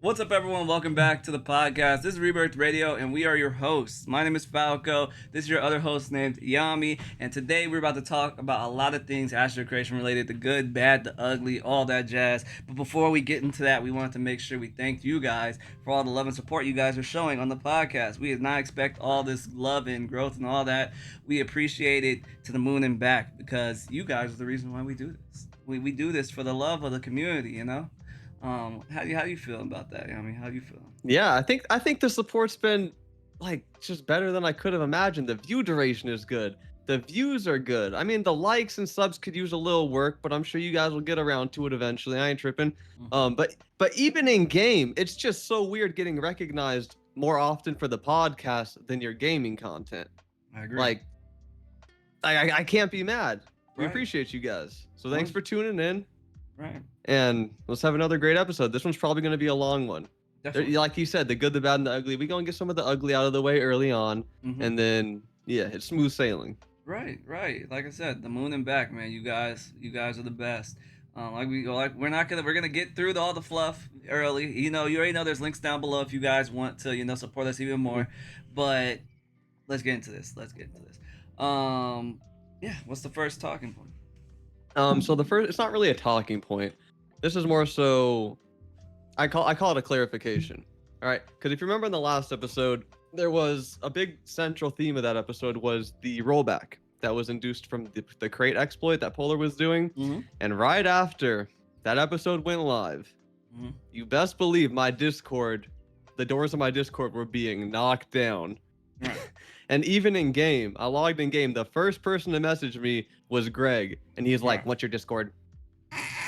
What's up, everyone? Welcome back to the podcast. This is Rebirth Radio, and we are your hosts. My name is Falco. This is your other host named Yami, and today we're about to talk about a lot of things Astro Creation related, the good, bad, the ugly, all that jazz. But before we get into that, we wanted to make sure we thank you guys for all the love and support you guys are showing on the podcast. We did not expect all this love and growth and all that. We appreciate it to the moon and back because you guys are the reason why we do this. We do this for the love of the community, you know? How do you feel about that? I mean, how do you feel? Yeah, I think the support's been like just better than I could have imagined. The view duration is good. The views are good. I mean, the likes and subs could use a little work, but I'm sure you guys will get around to it eventually. I ain't tripping. But even in game, it's just so weird getting recognized more often for the podcast than your gaming content. I agree. Like, I can't be mad. We Right. appreciate you guys. So thanks Well- for tuning in. Right. And let's have another great episode. This one's probably going to be a long one. Definitely. Like you said, the good, the bad, and the ugly. We're going to get some of the ugly out of the way early on. Mhm. And then, yeah, it's smooth sailing. Right. Like I said, the moon and back, man. You guys are the best. We're gonna get through all the fluff early. You already know there's links down below if you guys want to support us even more. But let's get into this. Yeah. What's the first talking point? So the first, it's not really a talking point. This is more so, I call it a clarification. All right, because if you remember in the last episode, there was a big central theme of that episode was the rollback that was induced from the crate exploit that Polar was doing. Mhm. And right after that episode went live, Mhm. you best believe the doors of my Discord were being knocked down. Right. And even in game, I logged in game, the first person to message me was Greg. And he's like, Right. what's your Discord?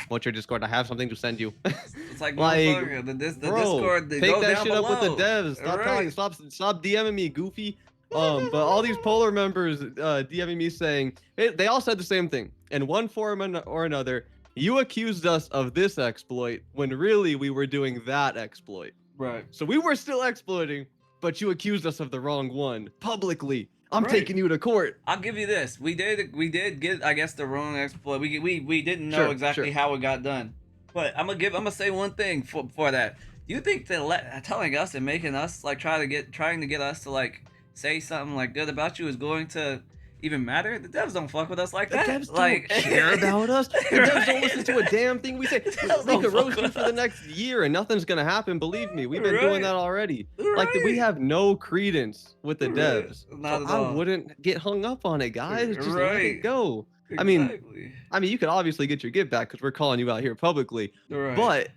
What's your Discord? I have something to send you. It's like, Like, motherfucker, the Bro, Discord. take Go that down shit up with below. the devs. Stop Right. talking. Stop DMing me, goofy. But all these Polar members DMing me saying they all said the same thing. In one form or another, you accused us of this exploit when really we were doing that exploit. Right. So we were still exploiting, but you accused us of the wrong one publicly. I'm Right. taking you to court. I'll give you this. We did get, I guess, the wrong exploit. We didn't know Sure, exactly sure. how it got done. But I'm gonna say one thing for that. Do you think that telling us and making us like trying to get us to like say something like good about you is going to even matter? The devs don't fuck with us like The that. devs like, don't care about us. The devs don't listen to a damn thing we say. devs They don't could fuck roast you with for the us. next year and nothing's gonna happen. Believe me, we've been Right. doing that already. Like we Right. have no credence with the Right. devs. Not So at I all. wouldn't get hung up on it, guys. Just let Right. it go. Exactly. I mean, you could obviously get your get back because we're calling you out here publicly, Right. but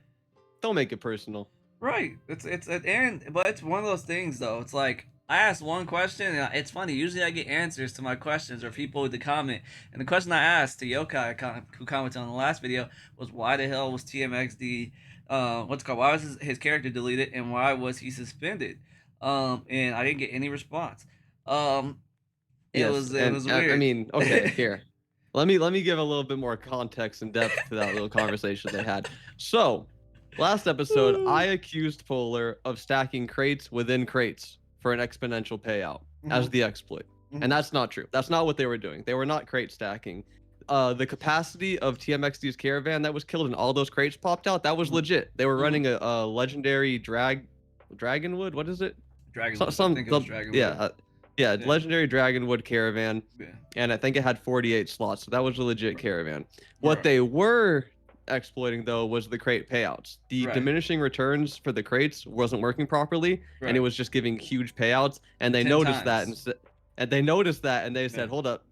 don't make it personal. Right. But it's one of those things though. It's like I asked one question, and it's funny. Usually, I get answers to my questions or people with the comment. And the question I asked to Yokai, who commented on the last video, was why the hell was TMXD, why was his character deleted, and why was he suspended? And I didn't get any response. It Yes, was and weird. I mean, okay, here. Let me give a little bit more context and depth to that little conversation they had. So, last episode, I accused Polar of stacking crates within crates for an exponential payout as the exploit. Mhm. And that's not true. That's not what they were doing. They were not crate stacking. The capacity of TMXD's caravan that was killed and all those crates popped out, that was Mhm. legit. They were Mhm. running a legendary Dragonwood, what is it? Dragon. So- I think it was Dragon. yeah, Yeah. legendary Dragonwood caravan. Yeah. And I think it had 48 slots, so that was a legit caravan. What Right. they were exploiting though was the crate payouts. The Right. diminishing returns for the crates wasn't working properly, and Right. it was just giving huge payouts. And they 10 noticed that, times. and they noticed that, and they Yeah. said, "Hold up,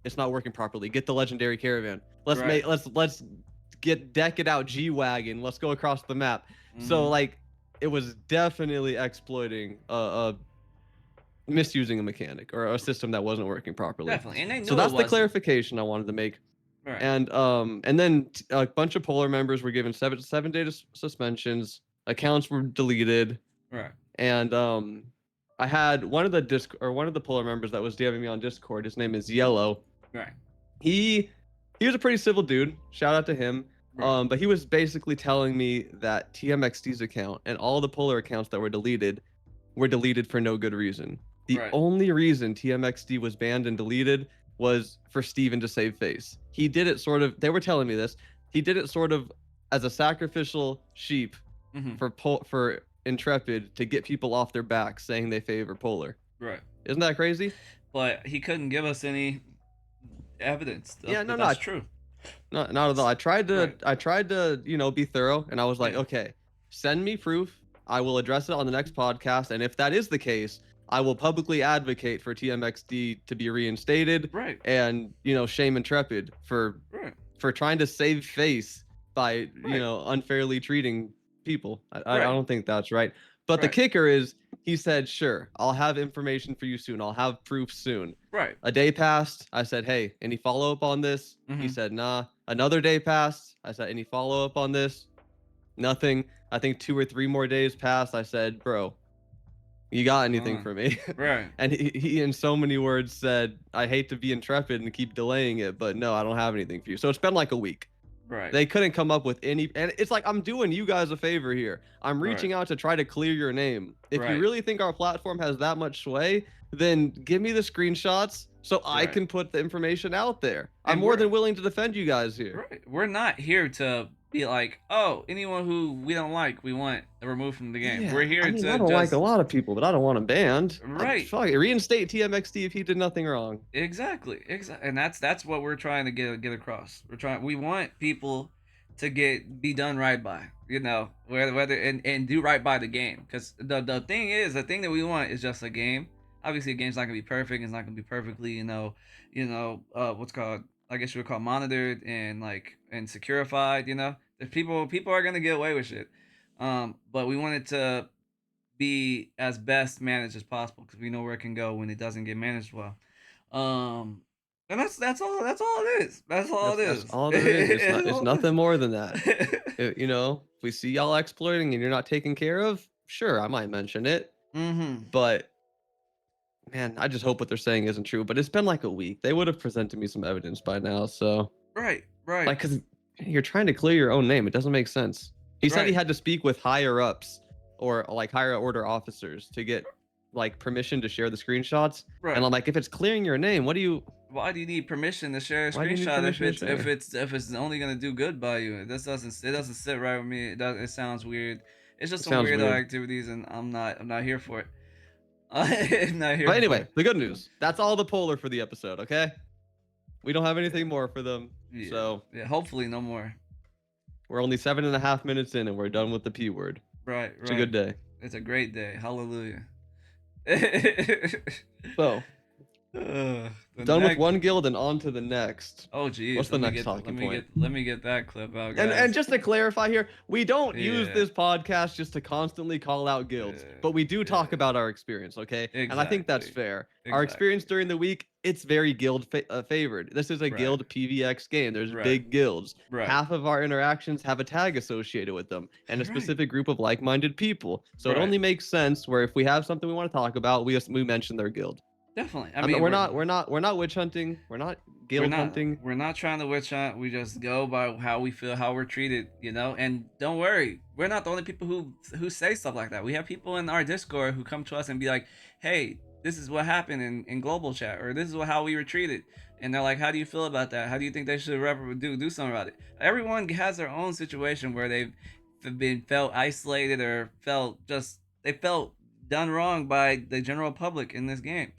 it's not working properly. Get the legendary caravan. Let's Right. let's deck it out G-wagon. Let's go across the map." So Mhm. like, it was definitely exploiting misusing a mechanic or a system that wasn't working properly. Definitely, and they knew So that's it the wasn't. clarification I wanted to make. Right. And then a bunch of Polar members were given seven day suspensions. Accounts were deleted, Right. and I had one of the Polar members that was DMing me on Discord. His name is Yellow. Right. He was a pretty civil dude. Shout out to him. Right. But he was basically telling me that TMXD's account and all the Polar accounts that were deleted for no good reason. The Right. only reason TMXD was banned and deleted was for Steven to save face. He did it sort of, they were telling me this, he did it sort of as a sacrificial sheep Mm-hmm. for Intrepid to get people off their backs saying they favor Polar. Right. Isn't that crazy? But he couldn't give us any evidence Yeah, that no, that's true. not at all. Right. I tried to, be thorough, and I was like, Yeah. okay, send me proof. I will address it on the next podcast, and if that is the case, I will publicly advocate for TMXD to be reinstated, Right. and shame Intrepid for Right. trying to save face by Right. unfairly treating people. I Right. don't think that's right. But the Right. kicker is, he said, sure, I'll have information for you soon. I'll have proof soon. Right. A day passed. I said, hey, any follow up on this? He Mhm. said, nah. Another day passed. I said, any follow up on this? Nothing. I think 2 or 3 more days passed. I said, bro, you got anything for me? Right. And he, in so many words, said, I hate to be Intrepid and keep delaying it, but no, I don't have anything for you. So it's been like a week. Right. They couldn't come up with any, and it's like, I'm doing you guys a favor here. I'm reaching out to try to clear your name. If you Right. really think our platform has that much sway, then give me the screenshots so I Right. can put the information out there. And I'm more we're- than willing to defend you guys here. Right. We're not here to be like, oh, anyone who we don't like, we want removed from the game. Yeah, We're here I mean, to I don't just like a lot of people, but I don't want them banned. Right. Fuck it, reinstate TMXD if he did nothing wrong. Exactly. And that's what we're trying to get across. We want people to be done right by, whether and do right by the game, because the thing that we want is just a game. Obviously a game's not gonna be perfect. It's not gonna be perfectly what's called, I guess you would call, monitored and securified. If people are gonna get away with shit, but we want it to be as best managed as possible, because we know where it can go when it doesn't get managed well. And that's all it is. That's all it is. That's all there is. It's nothing more than that. If we see y'all exploiting and you're not taken care of, sure, I might mention it. Mm-hmm. But man, I just hope what they're saying isn't true. But it's been like a week. They would have presented me some evidence by now. So Right. like, because you're trying to clear your own name. It doesn't make sense. He said he Right. had to speak with higher ups or like higher order officers to get like permission to share the screenshots. Right. And I'm like, if it's clearing your name, why do you need permission to share a Why do you need screenshot permission to if it's only gonna do good by you? This doesn't sit right with me. It sounds weird. It's just It some sounds weird weird. activities, and I'm not here for it. I'm not here. But for anyway, it. the good news. That's all the Polar for the episode, okay? We don't have anything more for them. Yeah. So Yeah, hopefully no more. we're only 7.5 minutes in and we're done with the P word. Right. It's a good day. It's a great day. Hallelujah. So done with one guild and on to the next. Oh geez. What's the next talking point? Let me get that clip out, guys. And just to clarify here, we don't use Yeah. this podcast just to constantly call out guilds, Yeah, but we do talk yeah. about our experience, okay? And I think that's Exactly. fair. Our experience during the week, it's very guild favored. This is a Right. guild PVX game. There's Right. big guilds. Right. Half of our interactions have a tag associated with them and a Right. specific group of like-minded people. So it Right. only makes sense where if we have something we want to talk about, we mention their guild. Definitely. I mean, we're not witch hunting. We're not guild hunting. We're not trying to witch hunt. We just go by how we feel, how we're treated, And don't worry, we're not the only people who say stuff like that. We have people in our Discord who come to us and be like, "Hey, this is what happened in global chat, or this is how we were treated," and they're like, "How do you feel about that? How do you think they should do something about it?" Everyone has their own situation where they've felt isolated or felt done wrong by the general public in this game.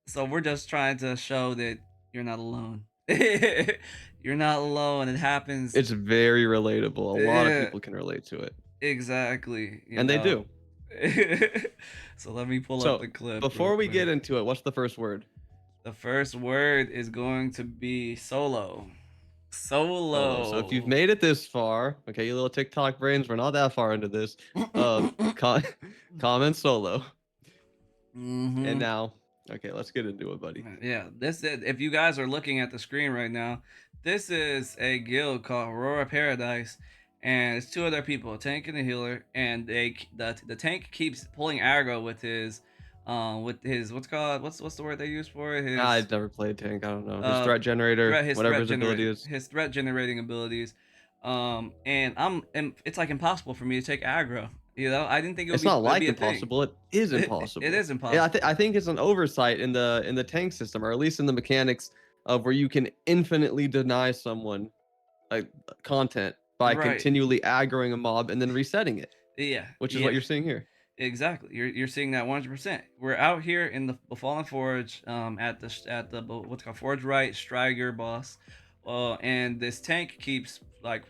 So we're just trying to show that you're not alone. You're not alone. It happens. It's very relatable. A lot Yeah. of people can relate to it. Exactly. And they do. So let me pull So, up the clip. Before real we quick. get into it, what's the first word? The first word is going to be solo. Solo. So if you've made it this far, okay, you little TikTok brains, we're not that far into this. Comment solo. Mhm. And now, okay, let's get into it, buddy. Yeah, if you guys are looking at the screen right now, this is a guild called Auora Paradise, and it's 2 other people, a tank and a healer, and the tank keeps pulling aggro with his what's the word they use for it? I've never played tank. I don't know. His threat generator, whatever his ability is. His threat generating abilities. And it's like impossible for me to take aggro. I didn't think It's not like impossible. It is impossible. It is impossible. Yeah, I think it's an oversight in the tank system, or at least in the mechanics of where you can infinitely deny someone content by Right. continually aggroing a mob and then resetting it, Yeah. which is Yeah. what you're seeing here. Exactly. You're seeing that 100%. We're out here in the Fallen Forge, at the what's called Forge Right Striger boss, and this tank keeps like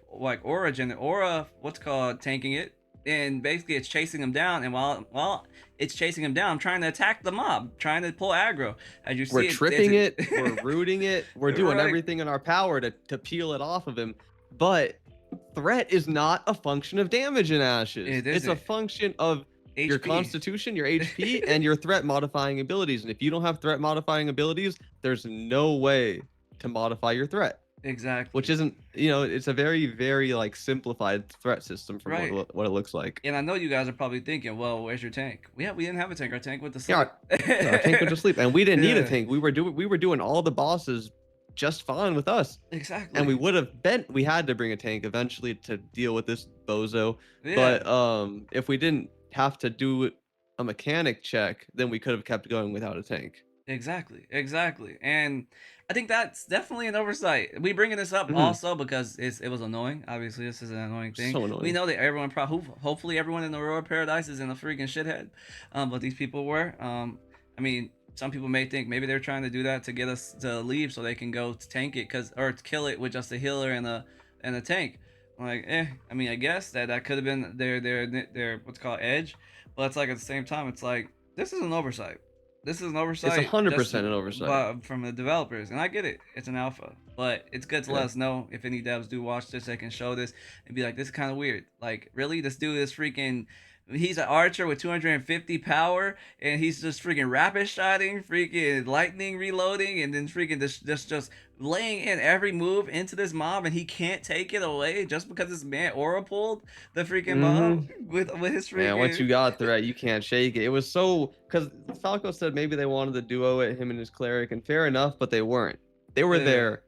Origin Aura, what's called tanking it, and basically it's chasing him down. And while it's chasing him down, I'm trying to attack the mob, trying to pull aggro. As you We're see, tripping it, we're rooting it, we're doing Right. everything in our power to peel it off of him. But threat is not a function of damage in Ashes. It It's a isn't. function of your HP. constitution, your HP, and your threat modifying abilities. And if you don't have threat modifying abilities, there's no way to modify your threat. Exactly. Which isn't, it's a very, very like simplified threat system from Right. what it looks like. And I know you guys are probably thinking, well, where's your tank? We didn't have a tank. Our tank went to sleep. Yeah, our tank went to sleep, and we didn't need a Yeah. tank. We were doing all the bosses just fine with us. Exactly. And we had to bring a tank eventually to deal with this bozo. Yeah. But if we didn't have to do a mechanic check, then we could have kept going without a tank. Exactly. And I think that's definitely an oversight. We bringing this up Mhm. also because it was annoying. Obviously, this is an annoying thing. So annoying. We know that everyone hopefully everyone in the Aurora Paradise is in a freaking shithead. But these people were. I mean, some people may think maybe they're trying to do that to get us to leave so they can go to tank it or to kill it with just a healer and a tank. I'm like, I mean, I guess that could have been their what's called edge, but it's like at the same time, it's like this is an oversight. This is an oversight. It's 100% an oversight from the developers, and I get it. It's an alpha, but it's good to let us know if any devs do watch this, they can show this and be like, this is kind of weird. Like, really, this dude is freaking. He's an archer with 250 power, and he's just freaking rapid shotting, freaking lightning reloading, and then freaking just laying in every move into this mob, and he can't take it away just because this man Aura pulled the freaking mob with his freaking. Man, once you got threat, you can't shake it. It was so because Falco said maybe they wanted to duo it, him and his cleric, and fair enough, but they weren't. They were there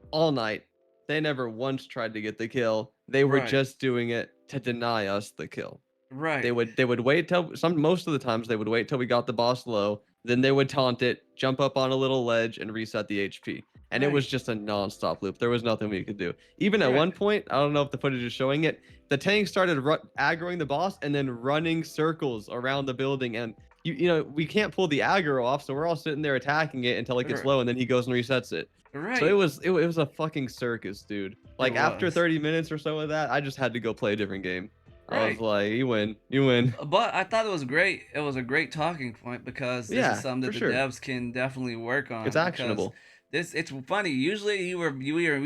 all night. They never once tried to get the kill. They were just doing it to deny us the kill. Right. They would wait till most of the times they would wait till we got the boss low, then they would taunt it, jump up on a little ledge, and reset the HP. And it was just a non-stop loop. There was nothing we could do. Even at one point, I don't know if the footage is showing it, the tank started aggroing the boss and then running circles around the building. And we can't pull the aggro off, so we're all sitting there attacking it until it gets low, and then he goes and resets it. Right. So it was a fucking circus, dude. Like after 30 minutes or so of that, I just had to go play a different game. I was like, you win. But I thought it was great. It was a great talking point because this is something that the devs can definitely work on. It's actionable. It's funny. Usually you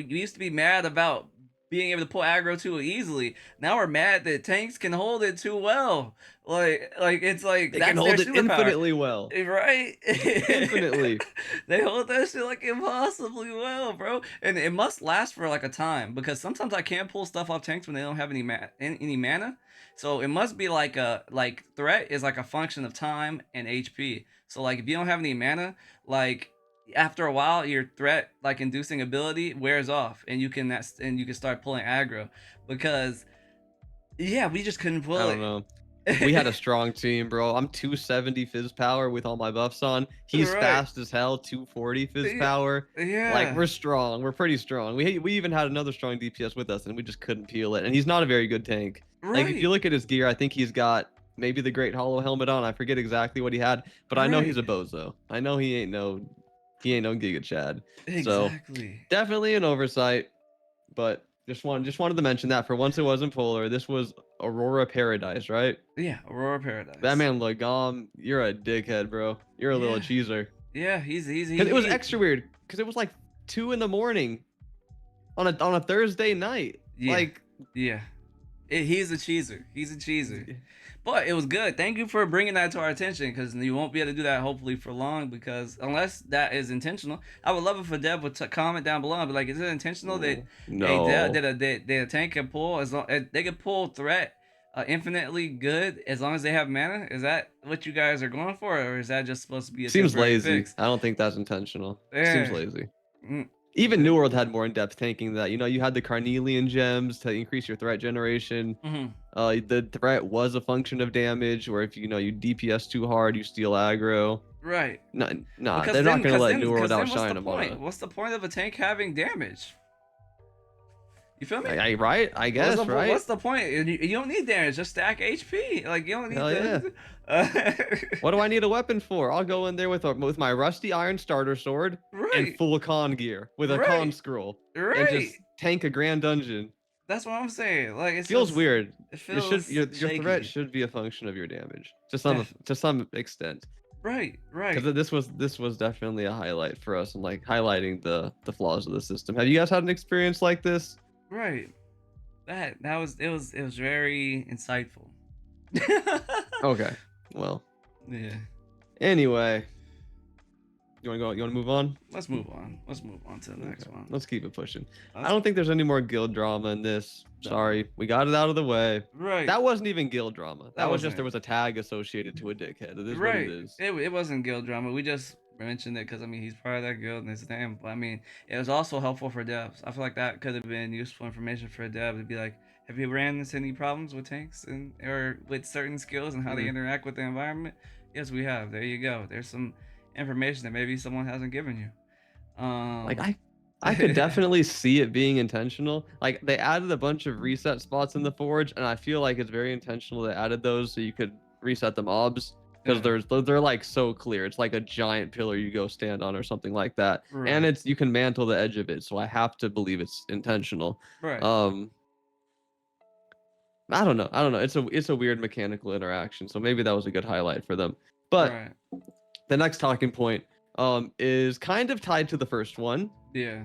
used to be mad about being able to pull aggro too easily. Now we're mad that tanks can hold it too well. Like it's like they that's can hold their it superpower. Infinitely well. Right? Infinitely. They hold that shit like impossibly well, bro. And it must last for like a time because sometimes I can't pull stuff off tanks when they don't have any mana. So it must be like threat is like a function of time and HP. So like if you don't have any mana, like after a while your threat like inducing ability wears off and you can start pulling aggro because we just couldn't pull it. I don't know. We had a strong team, bro. I'm 270 fizz power with all my buffs on. He's fast as hell, 240 fizz power. Yeah. Like we're strong. We're pretty strong. We even had another strong DPS with us and we just couldn't peel it. And he's not a very good tank. Like if you look at his gear, I think he's got maybe the Great Hollow helmet on. I forget exactly what he had, but I know he's a bozo. I know he ain't no Giga Chad. Exactly. So definitely an oversight, but just wanted to mention that for once it wasn't Polar. This was Aurora Paradise, right? Yeah, Aurora Paradise. That man Lagom, you're a dickhead, bro. You're a little cheeser. Yeah, he's Because it was extra weird because it was like 2 in the morning on a Thursday night. He's a cheeser. But it was good. Thank you for bringing that to our attention because you won't be able to do that hopefully for long because unless that is intentional, I would love if a dev would comment down below and be like, is it intentional that a tank can pull as long as they can pull threat infinitely good as long as they have mana? Is that what you guys are going for, or is that just supposed to be a Seems lazy. fix? I don't think that's intentional. Yeah. Seems lazy. Even New World had more in-depth tanking that, you had the Carnelian gems to increase your threat generation. The threat was a function of damage, or if you DPS too hard, you steal aggro. Right. Nah, they're not gonna let New World outshine them. What's the point of a tank having damage? You feel me? Right? I guess, right? What's the point? You don't need damage. Just stack HP. Like you don't need Hell yeah. What do I need a weapon for? I'll go in there with my rusty iron starter sword and Right. full con gear with a con Right. scroll and Right. just tank a grand dungeon. That's what I'm saying. Like it Feels weird. It It should feels your shaky. threat should be a function of your damage to some extent. Right. Right. Because this was definitely a highlight for us and like highlighting the flaws of the system. Have you guys had an experience like this? Right. That was it was very insightful. Okay. Well. Yeah. Anyway. You want to go? You want to move on? Let's move on. Let's move on to the next one. Let's keep it pushing. I don't think there's any more guild drama in this. No. Sorry, we got it out of the way. Right. That wasn't even guild drama. That was wasn't just there was a tag associated to a dickhead. It is right. what it is. It wasn't guild drama. We just mentioned it because I mean he's part of that guild and his name. But I mean it was also helpful for devs. I feel like that could have been useful information for a dev to be like, have you ran into any problems with tanks and or with certain skills and how they interact with the environment? Yes, we have. There you go. There's some information that maybe someone hasn't given you. Like I could definitely see it being intentional. Like they added a bunch of reset spots in the forge, and I feel like it's very intentional they added those so you could reset the mobs because they're like so clear. It's like a giant pillar you go stand on or something like that, and you can mantle the edge of it. So I have to believe it's intentional. Right. I don't know. It's a weird mechanical interaction. So maybe that was a good highlight for them. But the next talking point is kind of tied to the first one. Yeah.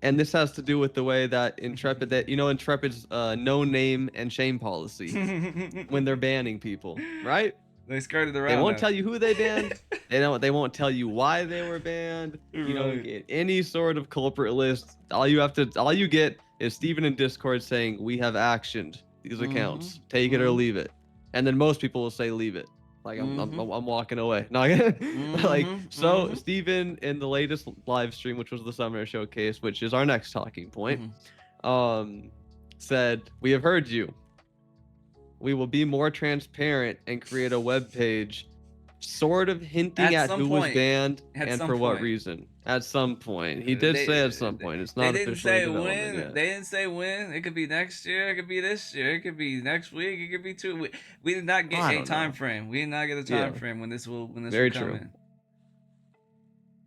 And this has to do with the way that Intrepid, Intrepid's no name and shame policy when they're banning people, right? They skirted around. They won't tell you who they banned. They won't tell you why they were banned. You don't get any sort of culprit list. All you get is Steven in Discord saying, "We have actioned these accounts. Take it or leave it." And then most people will say, "Leave it." Like I'm walking away. No, so Steven in the latest live stream, which was the Summoner Showcase, which is our next talking point, said, "We have heard you. We will be more transparent and create a web page, sort of hinting at who was banned and for what reason." At some point, he did say at some point. It's not officially development yet. They didn't say when. It could be next year. It could be this year. It could be next week. It could be 2 weeks. We did not get a time frame. We did not get a time frame when this will come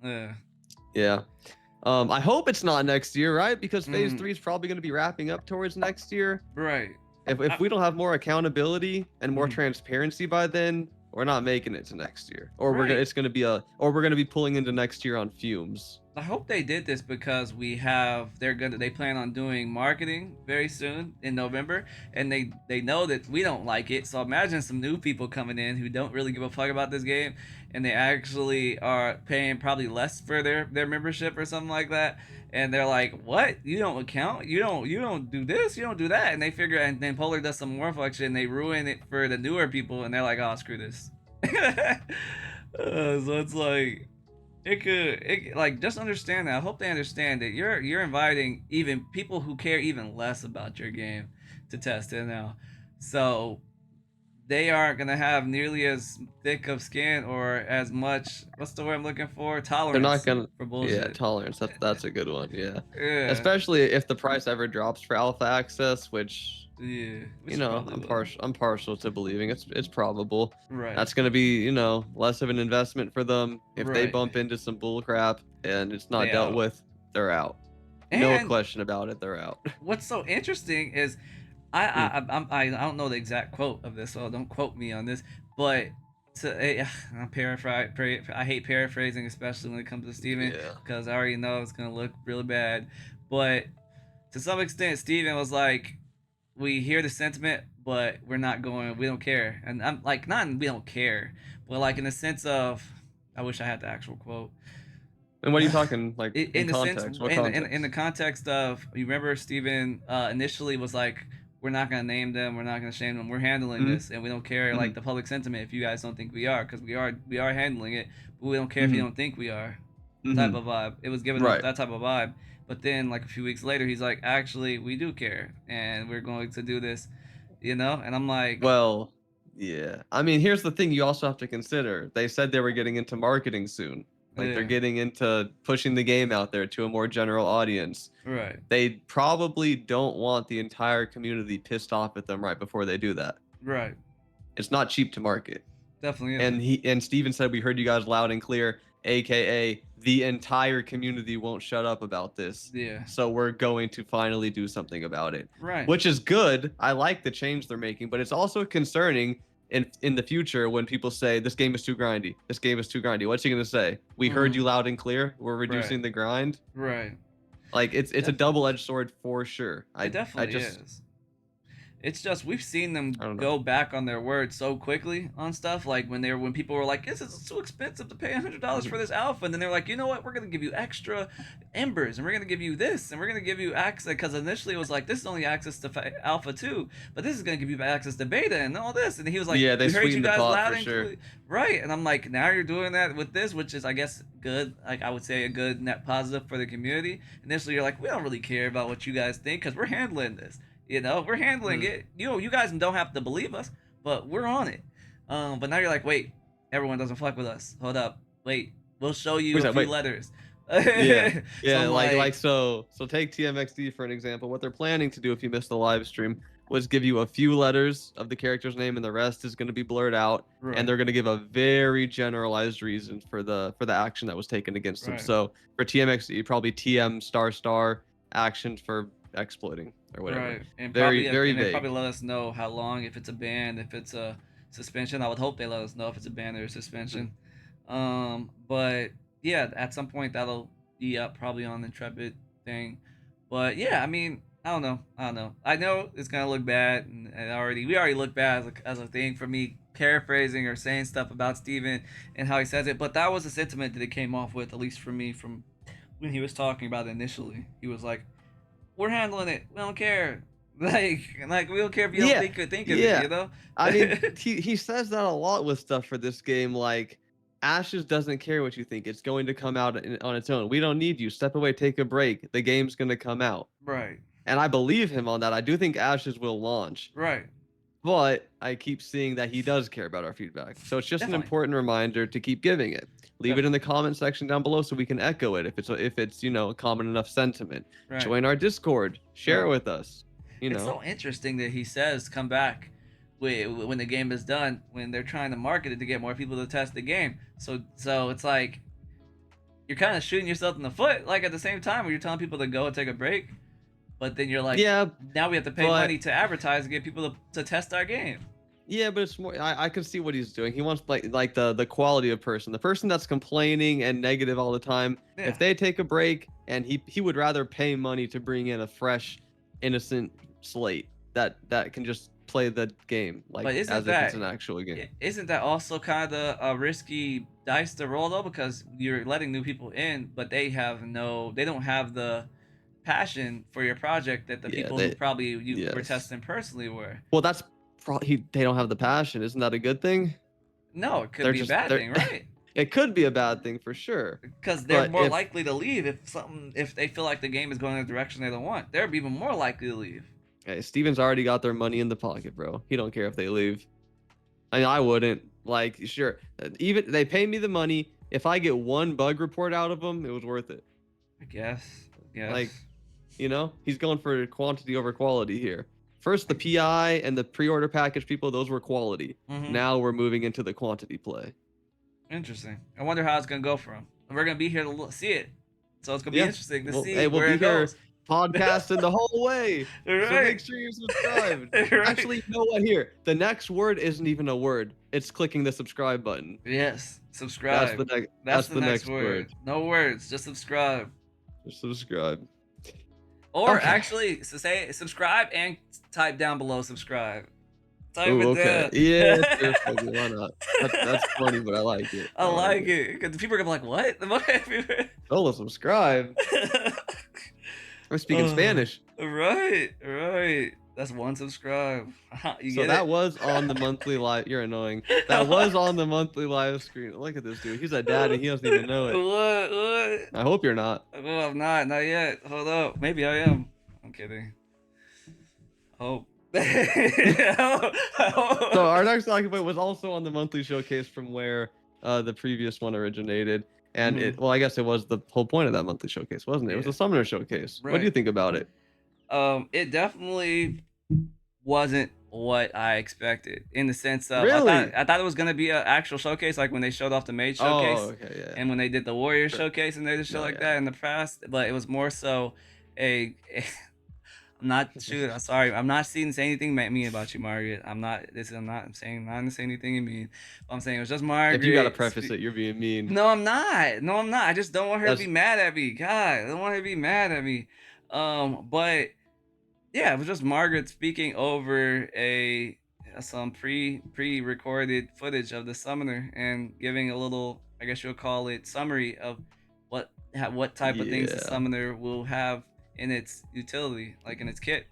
in. Yeah. I hope it's not next year, right? Because phase 3 is probably going to be wrapping up towards next year. Right. If we don't have more accountability and more transparency by then, we're not making it to next year, or we're gonna be pulling into next year on fumes. I hope they did this because they plan on doing marketing very soon in November, and they know that we don't like it. So imagine some new people coming in who don't really give a fuck about this game, and they actually are paying probably less for their membership or something like that. And they're like, "What? You don't account? You don't do this? You don't do that?" And they figure, and then Polar does some more reflection, and they ruin it for the newer people, and they're like, "Oh, screw this." So it's like, it just understand that. I hope they understand that you're inviting even people who care even less about your game to test it now. So they aren't gonna have nearly as thick of skin or as much, what's the word I'm looking for? Tolerance. They're not gonna for bullshit. Yeah, tolerance. That's a good one. Yeah. Especially if the price ever drops for alpha access, which I'm partial to believing it's probable. Right. That's gonna be less of an investment for them if they bump into some bull crap and it's not dealt with. They're out. No question about it. They're out. What's so interesting is I don't know the exact quote of this, so don't quote me on this, but I'm I hate paraphrasing, especially when it comes to Steven, because I already know it's gonna look really bad. But to some extent, Steven was like, "We hear the sentiment, but we don't care." And I'm like, we don't care, but like in the sense of, I wish I had the actual quote. And what are you talking like in context? In the context of, you remember Steven initially was like, "We're not gonna name them. We're not gonna shame them. We're handling this, and we don't care like the public sentiment if you guys don't think we are, because we are handling it, but we don't care if you don't think we are." Type of vibe. It was giving us that type of vibe. But then like a few weeks later, he's like, "Actually, we do care, and we're going to do this," And I'm like, well, yeah. I mean, here's the thing: you also have to consider. They said they were getting into marketing soon. Like they're Yeah. getting into pushing the game out there to a more general audience. Right. They probably don't want the entire community pissed off at them right before they do that. Right. It's not cheap to market. Definitely And isn't. Steven said we heard you guys loud and clear, aka the entire community won't shut up about this. Yeah. So we're going to finally do something about it. Right. Which is good. I like the change they're making, but it's also concerning in the future when people say this game is too grindy. This game is too grindy. What's he gonna say? We heard you loud and clear. We're reducing the grind. Right. Like it's a double-edged sword for sure. It definitely is. It's just we've seen them go back on their word so quickly on stuff, like when people were like, "This is too expensive to pay $100 for this alpha," and then they're like, "You know what? We're gonna give you extra embers, and we're gonna give you this, and we're gonna give you access." Because initially it was like, "This is only access to alpha 2, but this is gonna give you access to beta and all this." And he was like, "Yeah, they we heard you sweetened the guys pot loud for and sure." clear. Right? And I'm like, now you're doing that with this, which is I guess good. Like I would say a good net positive for the community. Initially you're like, we don't really care about what you guys think because we're handling this. You know, we're handling it. You guys don't have to believe us, but we're on it. But now you're like, wait, everyone doesn't fuck with us. Hold up, wait, we'll show you a few letters. Yeah, yeah. So take TMXD for an example. What they're planning to do if you missed the live stream was give you a few letters of the character's name, and the rest is going to be blurred out. Right. And they're going to give a very generalized reason for the action that was taken against them. So for TMXD, probably TM** action for exploiting or whatever. Right. And very probably, vague. They probably let us know how long, if it's a ban, if it's a suspension. I would hope they let us know if it's a ban or a suspension. But yeah, at some point that'll be up probably on the Intrepid thing. But yeah, I mean, I don't know. I know it's gonna look bad, and we already look bad as a thing for me paraphrasing or saying stuff about Steven and how he says it. But that was the sentiment that it came off with, at least for me, from when he was talking about it initially. He was like, we're handling it. We don't care. Like we don't care if you don't think of it, you know? I mean, he says that a lot with stuff for this game. Like, Ashes doesn't care what you think. It's going to come out on its own. We don't need you. Step away, take a break. The game's going to come out. Right. And I believe him on that. I do think Ashes will launch. Right. But I keep seeing that he does care about our feedback. So it's just an important reminder to keep giving it. Leave it in the comment section down below so we can echo it if it's a common enough sentiment. Right. Join our Discord. Share it with us. It's so interesting that he says come back when the game is done, when they're trying to market it to get more people to test the game. So it's like you're kind of shooting yourself in the foot, like at the same time when you're telling people to go and take a break, but then you're like, now we have to pay money to advertise and get people to test our game. Yeah, but it's more. I can see what he's doing. He wants like the quality of person, the person that's complaining and negative all the time. Yeah. If they take a break, and he would rather pay money to bring in a fresh, innocent slate that can just play the game like as if it's an actual game. Isn't that also kind of a risky dice to roll though, because you're letting new people in, but they don't have the passion for your project that the people who probably were testing personally were. Well, that's probably they don't have the passion. Isn't that a good thing? No, it could be a bad thing, right? It could be a bad thing for sure. Because they're more likely to leave if they feel like the game is going in a direction they don't want. They're even more likely to leave. Hey, Steven's already got their money in the pocket, bro. He don't care if they leave. I mean, I wouldn't. Like, sure, even they pay me the money. If I get one bug report out of them, it was worth it. I guess. Like, he's going for quantity over quality here. First, the PI and the pre-order package people, those were quality. Now we're moving into the quantity play. Interesting. I wonder how it's going to go for him. We're going to be here to see it. So it's going to be interesting to see we'll where be it goes. Podcasting the whole way. Right. So make sure you're subscribed. Actually, you know what? Here, the next word isn't even a word. It's clicking the subscribe button. Yes, subscribe. That's the next word. No words, just subscribe. Just subscribe. Or actually, say subscribe and type down below subscribe. Type it down. Yeah, why not? That's funny, but I like it. I like it because people are gonna be like, "What?" Solo subscribe. I'm speaking Spanish. Right. That's one subscribe. That was on the monthly live. You're annoying. That was on the monthly live screen. Look at this dude. He's a dad and he doesn't even know it. What? I hope you're not. Well, I'm not yet. Hold up. Maybe I am. I'm kidding. Hope. So our next talking point was also on the monthly showcase from where the previous one originated. And Mhm. well, I guess it was the whole point of that monthly showcase, wasn't it? It was Yeah. a summoner showcase. What do you Right. think about it? It definitely wasn't what I expected in the sense of Really? I thought it was gonna be an actual showcase like when they showed off the maid Oh, showcase okay, yeah. and when they did the warrior Sure. showcase and they did show No, like yeah. that in the past, but it was more so a I'm not shoot. I'm sorry. I'm not saying anything mean about you, Margaret. I'm not. This is. I'm not saying. I'm not saying anything mean. I'm saying it was just If you gotta Margaret. preface it, you're being mean. No, I'm not. No, I'm not. I just don't want her to be That's mad at me. God, I don't want her to be mad at me. But yeah, it was just Margaret speaking over a some pre-recorded footage of the summoner and giving a little, I guess you'll call it, summary of what type of things the yeah. summoner will have in its utility, like in its kit.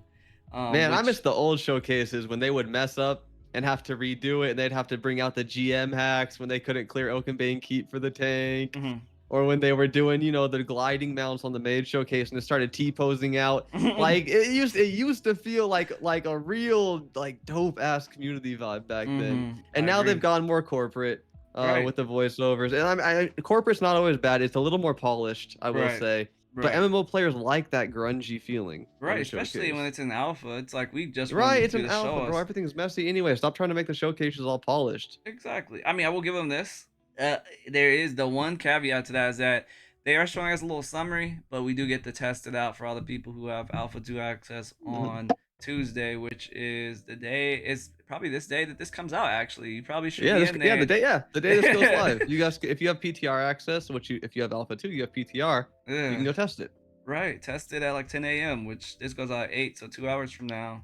Man, I miss Which the old showcases when they would mess up and have to redo it, and they'd have to bring out the GM hacks when they couldn't clear Oakenbane Keep for the tank. mhm. Or when they were doing, the gliding mounts on the maid showcase and it started T-posing out. Like it used to feel like a real like dope ass community vibe back then. And I now agree. they've gone more corporate Right, with the voiceovers. And corporate's not always bad. It's a little more polished, I will right, say. But right, MMO players like that grungy feeling in right. a Especially when showcase. it's in alpha. It's like we just Right, want it's you an to alpha, show bro. us. Everything's messy anyway. Stop trying to make the showcases all polished. Exactly. I mean, I will give them this. There is the one caveat to that is that they are showing us a little summary, but we do get to test it out for all the people who have Alpha 2 access on Tuesday, which is the day, it's probably this day that this comes out, actually. You probably should Yeah, be this in yeah, the there. day this goes live. You guys, if you have PTR access, if you have Alpha 2, you have PTR, you can Yeah, go test it. right. Test it at like 10 a.m., which this goes out at 8, so 2 hours from now,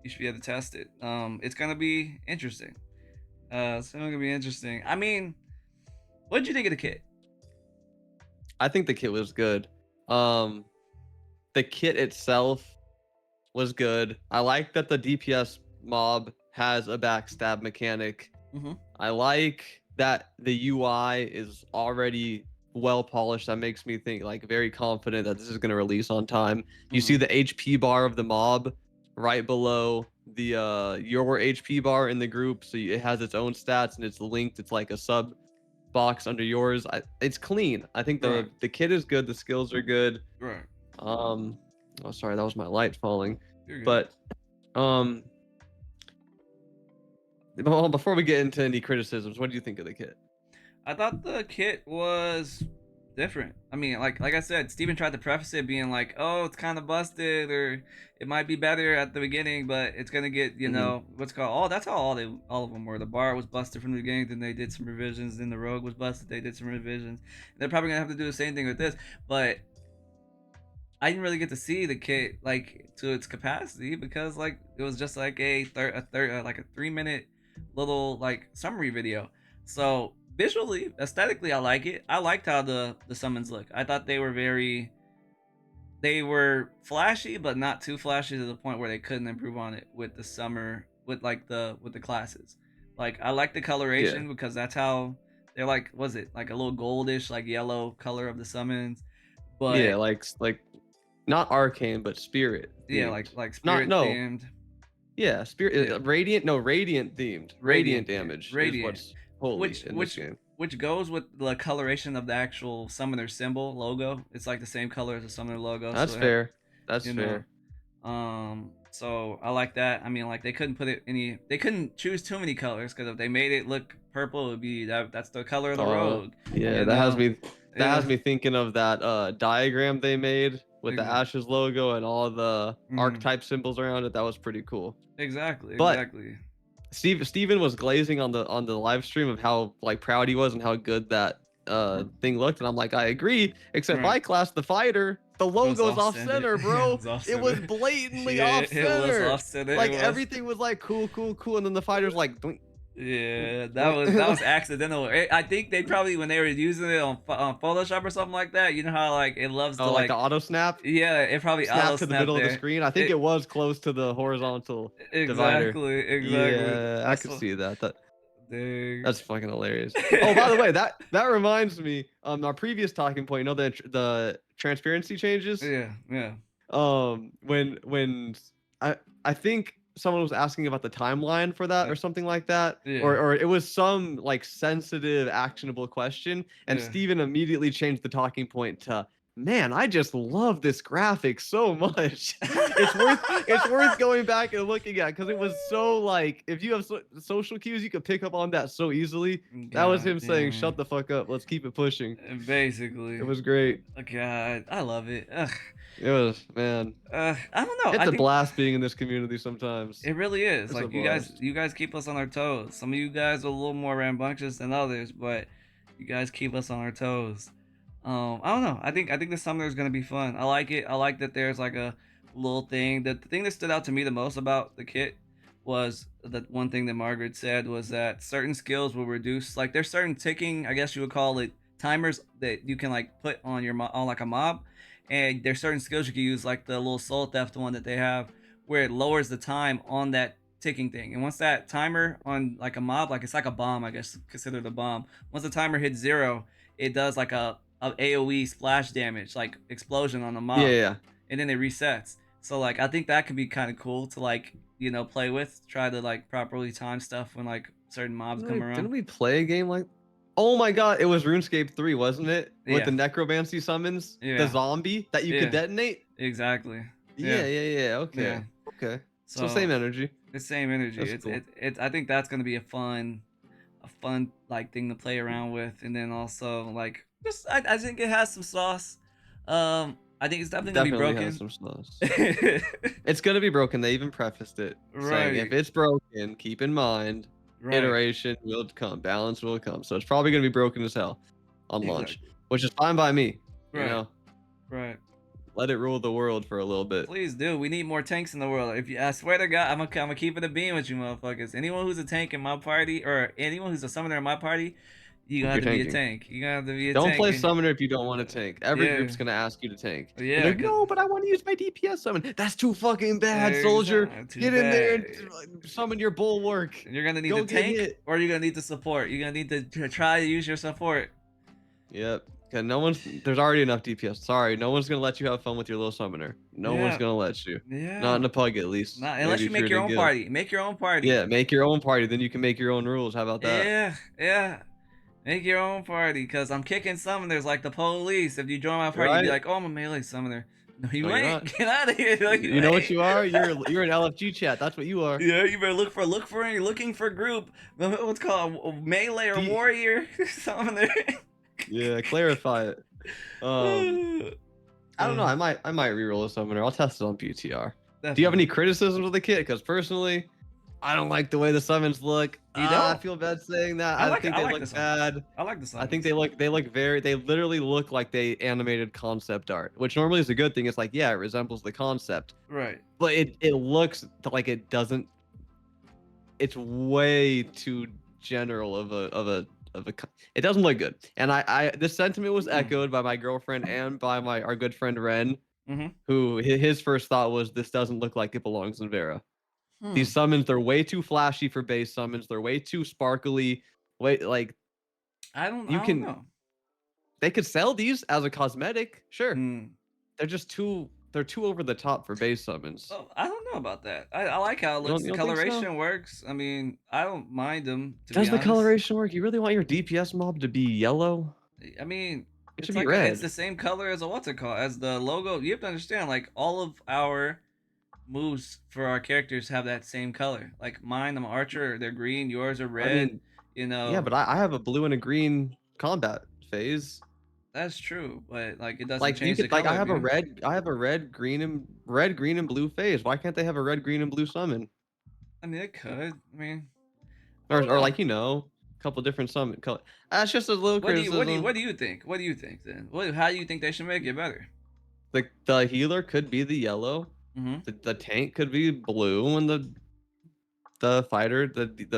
you should be able to test it. It's going to be interesting. It's going to be interesting. I mean, what did you think of the kit? I think the kit was good. Um, the kit itself was good. I like that the DPS mob has a backstab mechanic. Mm-hmm. I like that the UI is already well polished. That makes me think like very confident that this is going to release on time. You see Mm-hmm. the HP bar of the mob right below the your HP bar in the group, so it has its own stats and it's linked. It's like a sub box under yours. It's clean. I think Right. the kit is good. The skills are good. Right. Um, oh sorry, that was my light falling. You're good. But um, well, before we get into any criticisms, what do you think of the kit? I thought the kit was different. I mean, like I said, Steven tried to preface it being like, "Oh, it's kind of busted, or it might be better at the beginning, but it's gonna get, Hmm. what's called." Oh, that's how all of them were. The bar was busted from the beginning. Then they did some revisions. Then the rogue was busted. They did some revisions. They're probably gonna have to do the same thing with this, but I didn't really get to see the kit like to its capacity because like it was just like like a 3 minute little like summary video. So visually, aesthetically, I like it. I liked how the summons look. I thought they were flashy, but not too flashy to the point where they couldn't improve on it with the summer with the classes. Like I like the Yeah, coloration because that's how they're like. Was it like a little goldish, like yellow color of the summons? yeah, But like not arcane, but spirit yeah, themed. like Not spirit no, themed. yeah, spirit Yeah, radiant. No, radiant themed. Radiant damage is radiant, what's holy which in this which game. which goes with the coloration of the actual summoner symbol logo. It's like the same color as the summoner logo, so That's it had, fair. That's you know. fair. So I like that. I mean, like they couldn't choose too many colors because if they made it look purple, it would be that's the color of the rogue. Yeah, You know. that Yeah. has me thinking of that diagram they made with the Exactly. Ashes logo and all the Mm, archetype symbols around it. That was pretty cool. exactly. But Exactly. Steven was glazing on the live stream of how like proud he was and how good that thing looked, and I'm like, I agree, except Right. my class, the fighter, the It was logo's off off center. center, It bro. was off It was center. blatantly Yeah, off it was center. off center. It Like was. everything was like cool, and then the fighter's like doink, Yeah, doink. that was accidental. I think they probably when they were using it on Photoshop or something like that. You know how like it loves Oh, to like the like, auto snap. yeah, it probably Snap auto to the snap middle of the there. screen. I think It it was close to the horizontal divider. exactly. Yeah, I That's could what. see that. Dang. That's fucking hilarious. Oh, by the way, that reminds me, our previous talking point, the transparency changes. Yeah, yeah. When I think someone was asking about the timeline for that or something like that, Yeah. or it was some like sensitive, actionable question, and Yeah. Steven immediately changed the talking point to, "Man, I just love this graphic so much. It's worth going back and looking at because it was so like if you have social cues, you could pick up on that so easily." That was God him saying, damn "Shut the fuck up. Let's keep it pushing." it. Basically. It was great. God, I love it. Ugh. It was, man. I don't know. It's I a think blast being in this community sometimes. it really is. It's a Like blast. you guys keep us on our toes. Some of you guys are a little more rambunctious than others, but you guys keep us on our toes. I don't know. I think this summer is gonna be fun. I like it. I like that there's like a little thing. The thing that stood out to me the most about the kit was the one thing that Margaret said was that certain skills will reduce. Like there's certain ticking, I guess you would call it, timers that you can like put on your on like a mob, and there's certain skills you can use, like the little soul theft one that they have, where it lowers the time on that ticking thing. And once that timer on like a mob, like it's like a bomb, I guess considered a bomb. Once the timer hits 0, it does like a AOE splash damage, like explosion on the Yeah, mob, yeah. and then it resets. So like I think that could be kind of cool to like play with, try to like properly time stuff when like certain mobs come Didn't around. we play a game like? Oh my god, it was RuneScape 3, wasn't it? With Yeah, the necromancy summons, the yeah, zombie that you could yeah, detonate. exactly. Yeah, Yeah, yeah, yeah. yeah. Okay, okay. So So same energy. the same energy. That's cool. It's. I think that's gonna be a fun like thing to play around with, and then also like just I think it has some sauce. I think it's definitely gonna be Definitely has broken. some sauce. It's gonna be broken. They even prefaced it saying, Right, "If it's broken, keep in mind, right, iteration will come, balance will come." So it's probably gonna be broken as hell on launch, exactly. which is fine by me. You Right, know, right. let it rule the world for a little bit. Please do. We need more tanks in the world. If you, I swear to God, I'm gonna keep it a beam with you, motherfuckers. Anyone who's a tank in my party, or anyone who's a summoner in my party, you Hope have you're to be a tanking. tank. You gotta have to be a Don't tank. play summoner if you don't want to tank. Every Yeah, group's gonna ask you to tank. You're yeah. like, no, but I want to use my DPS summon. That's too fucking bad, soldier. Exactly. Too Get in there and bad. summon your bulwark. And you're gonna need Go the get tank, hit. or you're gonna need the support. You're gonna need to try to use your support. Yep. Cause no one's there's already enough DPS. Sorry, no one's gonna let you have fun with your little summoner. No one's Yeah, gonna let you. Not yeah. in a pug at least. Not unless Maybe you if you're make in your a own guild. party. Make your own party. Yeah, make your own party, then you can make your own rules. How about that? Yeah, yeah. Make your own party, cause I'm kicking summoners like the police. If you join my party, you'd be Right? like, "Oh, I'm a melee summoner." No, No, you you're ain't. not. Get out of here. No, you You know what ain't. you are? You're an LFG chat. That's what you are. Yeah, you better look for you're looking for group. What's called a melee or D warrior summoner. Yeah, clarify it. I don't know. I might reroll a summoner. I'll test it on PTR. Do you have any criticisms of the kit? Because personally, I don't like the way the summons look. You don't? I feel bad saying that. I think they look bad. I like the summons. I think they look very. They literally look like they animated concept art, which normally is a good thing. It's like, yeah, it resembles the concept, right. but it looks like it doesn't. It's way too general of a. It doesn't look good, and this sentiment was echoed by my girlfriend and by our good friend Ren, Mm-hmm. who his first thought was, this doesn't look like it belongs in Vera. Hmm. These summons, they're way too flashy for base summons. They're way too sparkly. Like I don't know. they could sell these as a cosmetic, sure. Hmm. They're too over the top for base summons. Oh, I don't know about that. I like how it You looks. don't The think so? coloration works. I mean, I don't mind them. Does be the honest. coloration work? You really want your DPS mob to be yellow? I mean, It it's should like be red. it's the same color as as the logo. You have to understand, like all of our moves for our characters have that same color. Like mine, I'm an archer. They're green. Yours are red. I mean, You know. yeah, but I have a blue and a green combat phase. That's true, but like it doesn't Like you change the could color. like I have a red, green, and blue phase. Why can't they have a red, green, and blue summon? I mean, it could. I mean, I Or don't know. like a couple different summon color. That's just a little criticism. What do you think? What do you think then? How do you think they should make it better? The healer could be the yellow. Mm-hmm. The tank could be blue, and the fighter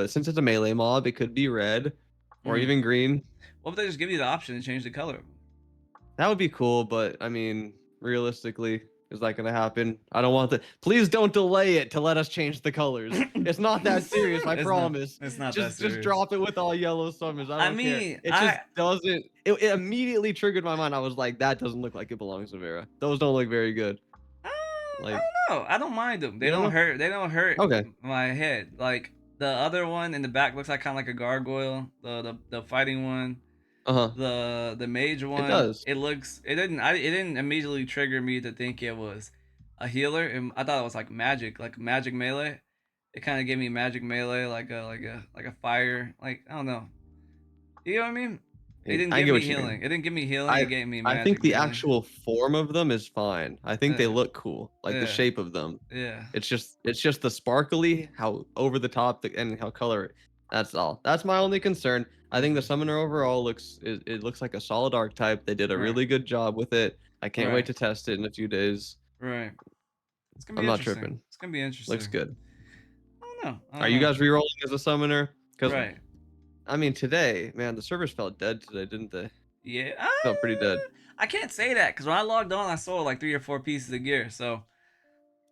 since it's a melee mob, it could be red or even green. What if they just give you the option to change the color? That would be cool, but I mean, realistically, is that gonna happen? I don't want Please don't delay it to let us change the colors. It's not that serious, I promise. It's not Just that serious. just drop it with all yellow summons. I don't care. mean, It just doesn't. It immediately triggered my mind. I was like, that doesn't look like it belongs to Vera. Those don't look very good. Like, No, I don't mind them. They you don't don't know? hurt. They don't hurt Okay. my head. Like the other one in the back looks like kind of like a gargoyle. The fighting one, Uh-huh. the mage It one. does. It looks. It didn't immediately trigger me to think it was a healer. And I thought it was like magic melee. It kind of gave me magic melee, like a fire. Like I don't know. You know what I mean? It didn't I give get me what you mean. healing. It didn't give me healing. It gave me I think magic the melee. actual form of them is fine. I think they Yeah, look cool, like the yeah, shape of them. yeah. It's just the sparkly, how over the top, and how color. That's all. That's my only concern. I think the summoner overall it looks like a solid archetype. They did a Right, really good job with it. I can't wait right, to test it in a few days. right. It's gonna I'm be not interesting. tripping. It's gonna be Looks interesting. good. I don't know. I Are don't you know. guys rerolling as a summoner? Because Right. I mean, today, man, the servers felt dead today, didn't they? Yeah. Felt pretty dead. I can't say that because when I logged on, I saw like 3 or 4 pieces of gear. So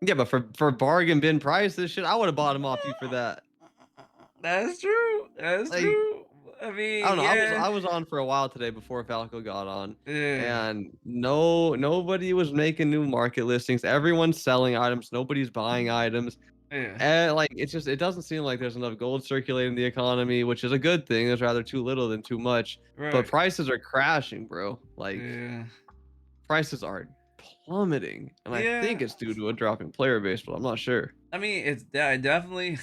Yeah, but for bargain bin prices, shit, I would have bought them off you for that. that's true. That's Like, true. I I don't mean, know. yeah, I was on for a while today before Falco got on, yeah, and nobody was making new market listings. Everyone's selling items. Nobody's buying items. yeah. And like it doesn't seem like there's enough gold circulating in the economy, which is a good thing. There's rather too little than too much. But Right. prices are crashing, bro. Like Yeah. prices are plummeting, and I Yeah. think it's due to a drop in player base, but I'm not sure. I mean, it's definitely.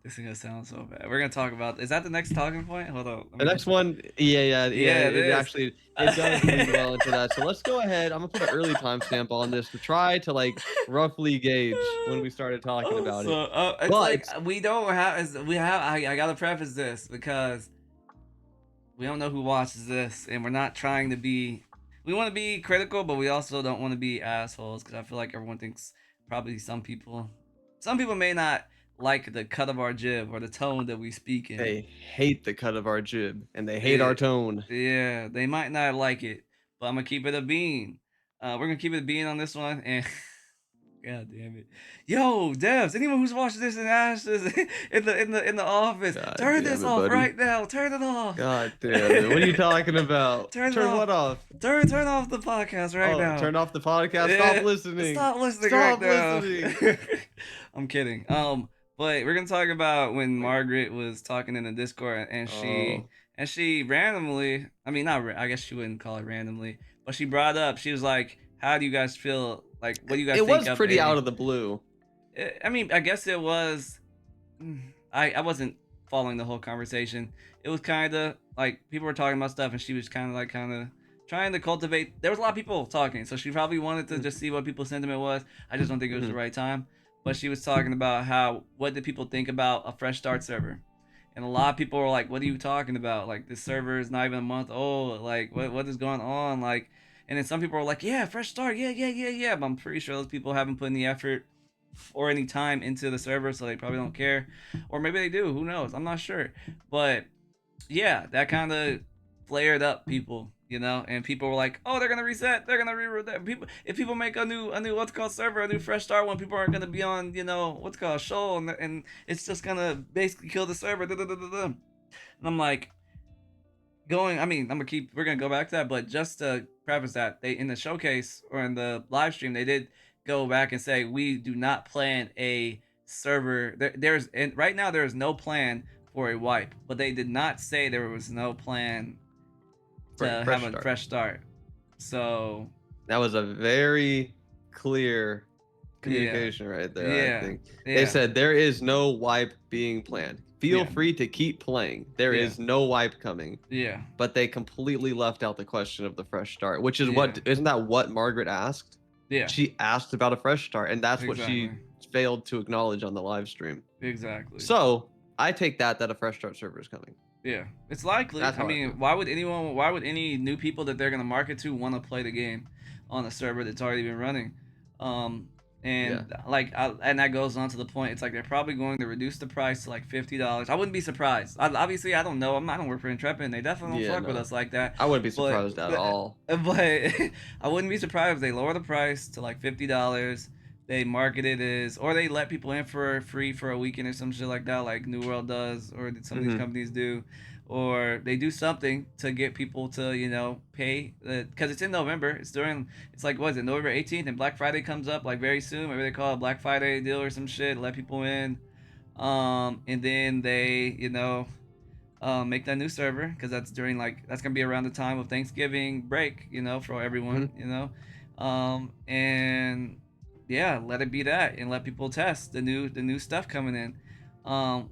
This is gonna sound so bad. We're gonna talk about. Is that the next talking point? Hold on. Let The me next just. one, yeah. Yeah, it It is. actually it does lead well into that. So let's go ahead. I'm gonna put an early timestamp on this to try to like roughly gauge when we started talking Oh, about so it. it's like But we don't have. We have. I gotta preface this because we don't know who watches this, and we're not trying to be. We want to be critical, but we also don't want to be assholes because I feel like everyone thinks probably some people may not like the cut of our jib or the tone that we speak in. they hate the cut of our jib and they hate Yeah, our tone. yeah, they might not like it, but I'm gonna keep it a bean. We're gonna keep it a bean on this one, and God damn it, yo, devs, anyone who's watching this in Ashes in the office, God turn damn this it, off buddy. right now. Turn it off. God damn it. What are you talking about? Turn it Turn off. what off? Turn off the podcast right Oh, now. turn off the podcast. Yeah, Stop listening. Stop listening Stop right now. listening. I'm kidding. But we're gonna talk about when Margaret was talking in the Discord and Oh. she randomly, I mean not I guess she wouldn't call it randomly, but she brought up, she was like, how do you guys feel, like what do you guys It think was of pretty a, out of the blue. I mean, I guess it was. I wasn't following the whole conversation. It was kind of like people were talking about stuff, and she was kind of trying to cultivate. There was a lot of people talking, so she probably wanted to just see what people's sentiment was. I just don't think it was the right time. But she was talking about what did people think about a fresh start server, and a lot of people were like, "What are you talking about? Like this server is not even a month old. Like what is going on? Like." And then some people were like, "Yeah, fresh start. Yeah." But I'm pretty sure those people haven't put any effort or any time into the server, so they probably don't care, or maybe they do, who knows, I'm not sure. But yeah, that kind of flared up people, and people were like, oh, they're gonna reset, they're gonna reroute that. People, if people make a new what's called server, a new fresh start one, people aren't gonna be on what's called show, and it's just gonna basically kill the server. And I'm like, we're gonna go back to that, but just to preface that, they in the showcase or in the live stream, they did go back and say we do not plan a server. And right now there is no plan for a wipe, but they did not say there was no plan to have a fresh start. So that was a very clear communication right there. Yeah, I think they said there is no wipe being planned. Feel Yeah. free to keep playing. There Yeah. is no wipe coming. Yeah. But they completely left out the question of the fresh start, which is Yeah. isn't that what Margaret asked? Yeah. She asked about a fresh start, and that's Exactly. what she failed to acknowledge on the live stream. Exactly. So I take that a fresh start server is coming. Yeah, it's likely. That's I how I mean, feel. why would any new people that they're gonna market to want to play the game on a server that's already been running? And that goes on to the point. It's like they're probably going to reduce the price to like $50. I wouldn't be surprised. Obviously, I don't know. I don't work for Intrepid, and they definitely don't fuck with us like that. I wouldn't be surprised at all. But I wouldn't be surprised if they lower the price to like $50, they market it as, or they let people in for free for a weekend or some shit like that, like New World does, or some of these Hmm. companies do, or they do something to get people to, pay, because it's in November. It's like, what is it, November 18th, and Black Friday comes up like very soon. Maybe they call it Black Friday deal or some shit, let people in, and then they, make that new server, because that's gonna be around the time of Thanksgiving break, for everyone, Hmm. and yeah, let it be that, and let people test the new stuff coming in,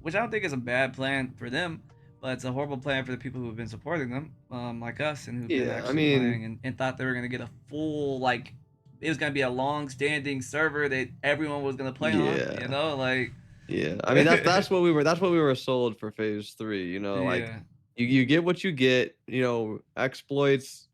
which I don't think is a bad plan for them, but it's a horrible plan for the people who have been supporting them, like us, and who've been Yeah, I actually mean, playing, and thought they were gonna get a full, like, it was gonna be a long-standing server that everyone was gonna play on, yeah. like. Yeah, I mean that's what we were sold for phase three. Like Yeah, you get what you get. Exploits,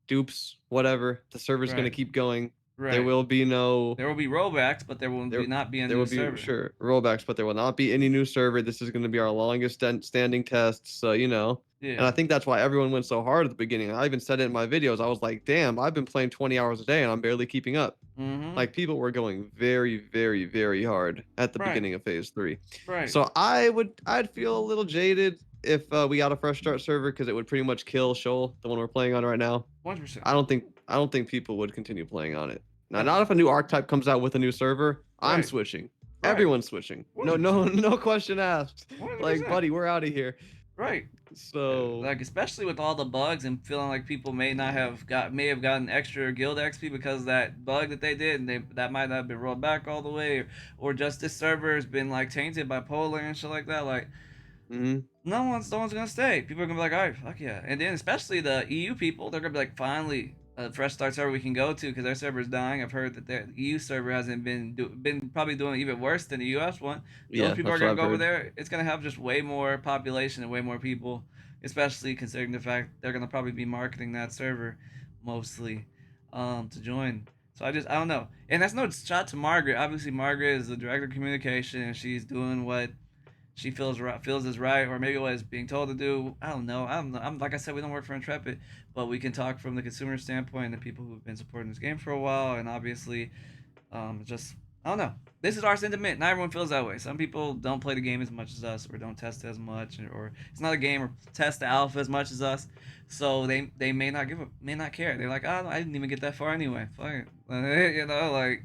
dupes, whatever. The server's gonna right, keep going. There right. will be no There will be rollbacks, but there will there not be a there new will be server. sure rollbacks, but there will not be any new server. This is gonna be our longest standing test. So and I Yeah. think that's why everyone went so hard at the beginning. I even said it in my videos. I was like, damn, I've been playing 20 hours a day and I'm barely keeping up. Mm-hmm. Like people were going very, very, very hard at the Right. beginning of phase three. Right. So I'd feel a little jaded if we got a fresh start server because it would pretty much kill Shoal, the one we're playing on right now. 100%. I don't think people would continue playing on it. Now, not Definitely. if a new archetype comes out with a new server. I'm Right. switching. Right. Everyone's switching. No, no, 100%. no question asked. Like, 100%. buddy, we're out of here. Right. So Like, especially with all the bugs, and feeling like people may have gotten extra guild XP because of that bug that they did, and that might not have been rolled back all the way, or just this server has been like tainted by polar and shit like that. Like, mhm. no one's gonna stay. People are gonna be like, all right, fuck yeah. And then especially the EU people, they're gonna be like, finally, a fresh start server we can go to, because their server's dying. I've heard that the EU server hasn't been probably doing even worse than the US one. Those Yeah, people are that's what gonna I've go over heard. there. It's gonna have just way more population and way more people, especially considering the fact they're gonna probably be marketing that server mostly, to join. So I don't know, and that's no shot to Margaret. Obviously, Margaret is the director of communication, and she's doing what she feels is right, or maybe what is being told to do. I don't know. I'm like I said, we don't work for Intrepid, but we can talk from the consumer standpoint and the people who've been supporting this game for a while, and obviously, just I don't know. This is our sentiment. Not everyone feels that way. Some people don't play the game as much as us, or don't test as much, or it's not a game, or test the alpha as much as us. So they may not care. They're like, oh, I didn't even get that far anyway. Fuck it. Like,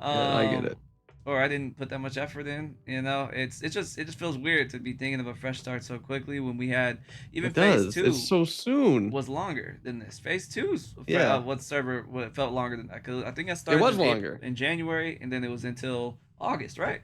Yeah, I get um, it. or I didn't put that much effort in. It just feels weird to be thinking of a fresh start so quickly when we had even It phase does. It's two so soon. was longer than this. Phase two's Yeah, what felt longer than that, because I think I it started was in April, longer. in January, and then it was until August, right?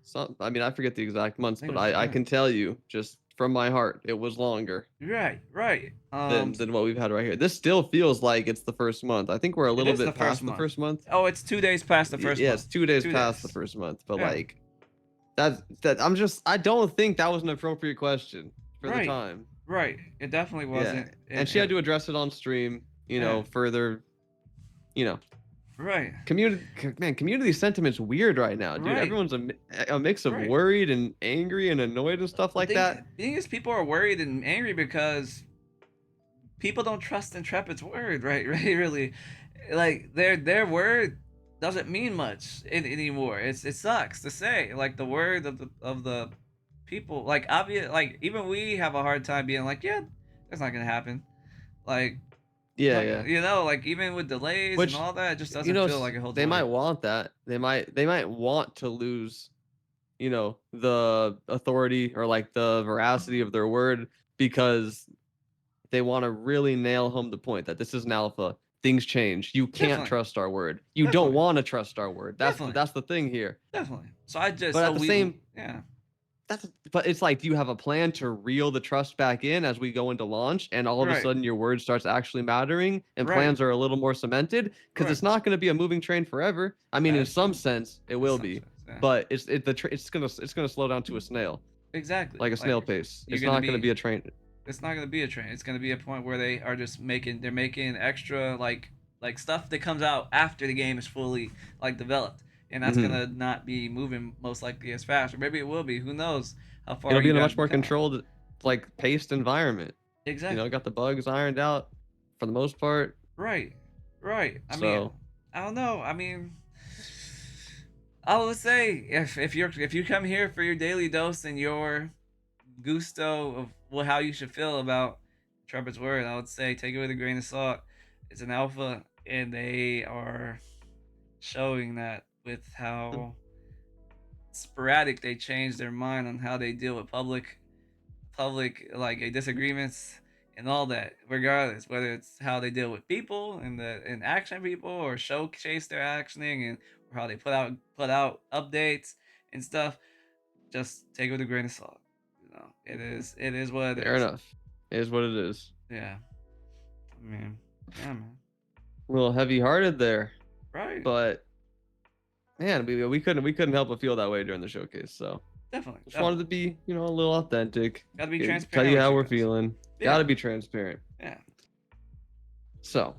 So, I mean, I forget the exact months, I think but it was I right. can tell you just from my heart, it was longer Right, right. than what we've had right here. This still feels like it's the first month. I think we're a It little is the bit first past the month. first month. Oh, it's 2 days past the first Yeah, month. it's 2 days 2 days. past the first month, but Yeah. like I don't think that was an appropriate question for the Right. time. Right. It definitely Yeah, wasn't. and she had to address it on stream, Yeah. further, you know, Right. community sentiment's weird right now, dude. Right. Everyone's a mix of Right. worried and angry and annoyed and stuff The like thing, that. the thing is, people are worried and angry because people don't trust Intrepid's word, right? Right, really, like their word doesn't mean much anymore. It sucks to say, like the word of the people, like obvious, like even we have a hard time being like, yeah, that's not gonna happen. Like, Yeah, like yeah. like even with delays and Which all that, it just doesn't feel like it holds they might weight. want that. They might want to lose, the authority or like the veracity of their word because they want to really nail home the point that this is an alpha. Things change. You can't Definitely, trust our word. You don't definitely, want to trust our word. That's the definitely, that's the thing here. definitely. So I just But so at the we same yeah. that's but it's like, do you have a plan to reel the trust back in as we go into launch and all of a Right, sudden your word starts actually mattering and right, plans are a little more cemented? Because right. it's not going to be a moving train forever. I mean, in That's some true. sense, it In will some be, sense, yeah. but it's gonna slow down to a snail, Exactly. like a Like snail pace. you're It's gonna not going to be. be a train. It's not gonna be a train. It's gonna be a point where they're making extra, like stuff that comes out after the game is fully like developed, and that's Hmm. gonna not be moving most likely as fast, or maybe it will be. Who knows how far It'll be you in a guys much can more come. controlled, like paced environment. Exactly. Got the bugs ironed out for the most part. Right. Right. I mean, So I don't know. I mean, I would say if you come here for your daily dose and your gusto of how you should feel about Intrepid's word, I would say take it with a grain of salt. It's an alpha, and they are showing that with how sporadic they change their mind on how they deal with public like disagreements and all that, regardless whether it's how they deal with people and action people or showcase their actioning and or how they put out updates and stuff. Just take it with a grain of salt. It is what it Fair is. enough. It is what it is. Yeah, I mean, yeah, man. A little heavy-hearted there, Right. but man, we couldn't help but feel that way during the showcase. So Definitely. just wanted to be, a little authentic. Gotta be Tell transparent you with how you we're guys. feeling. Yeah. Gotta be transparent. Yeah. So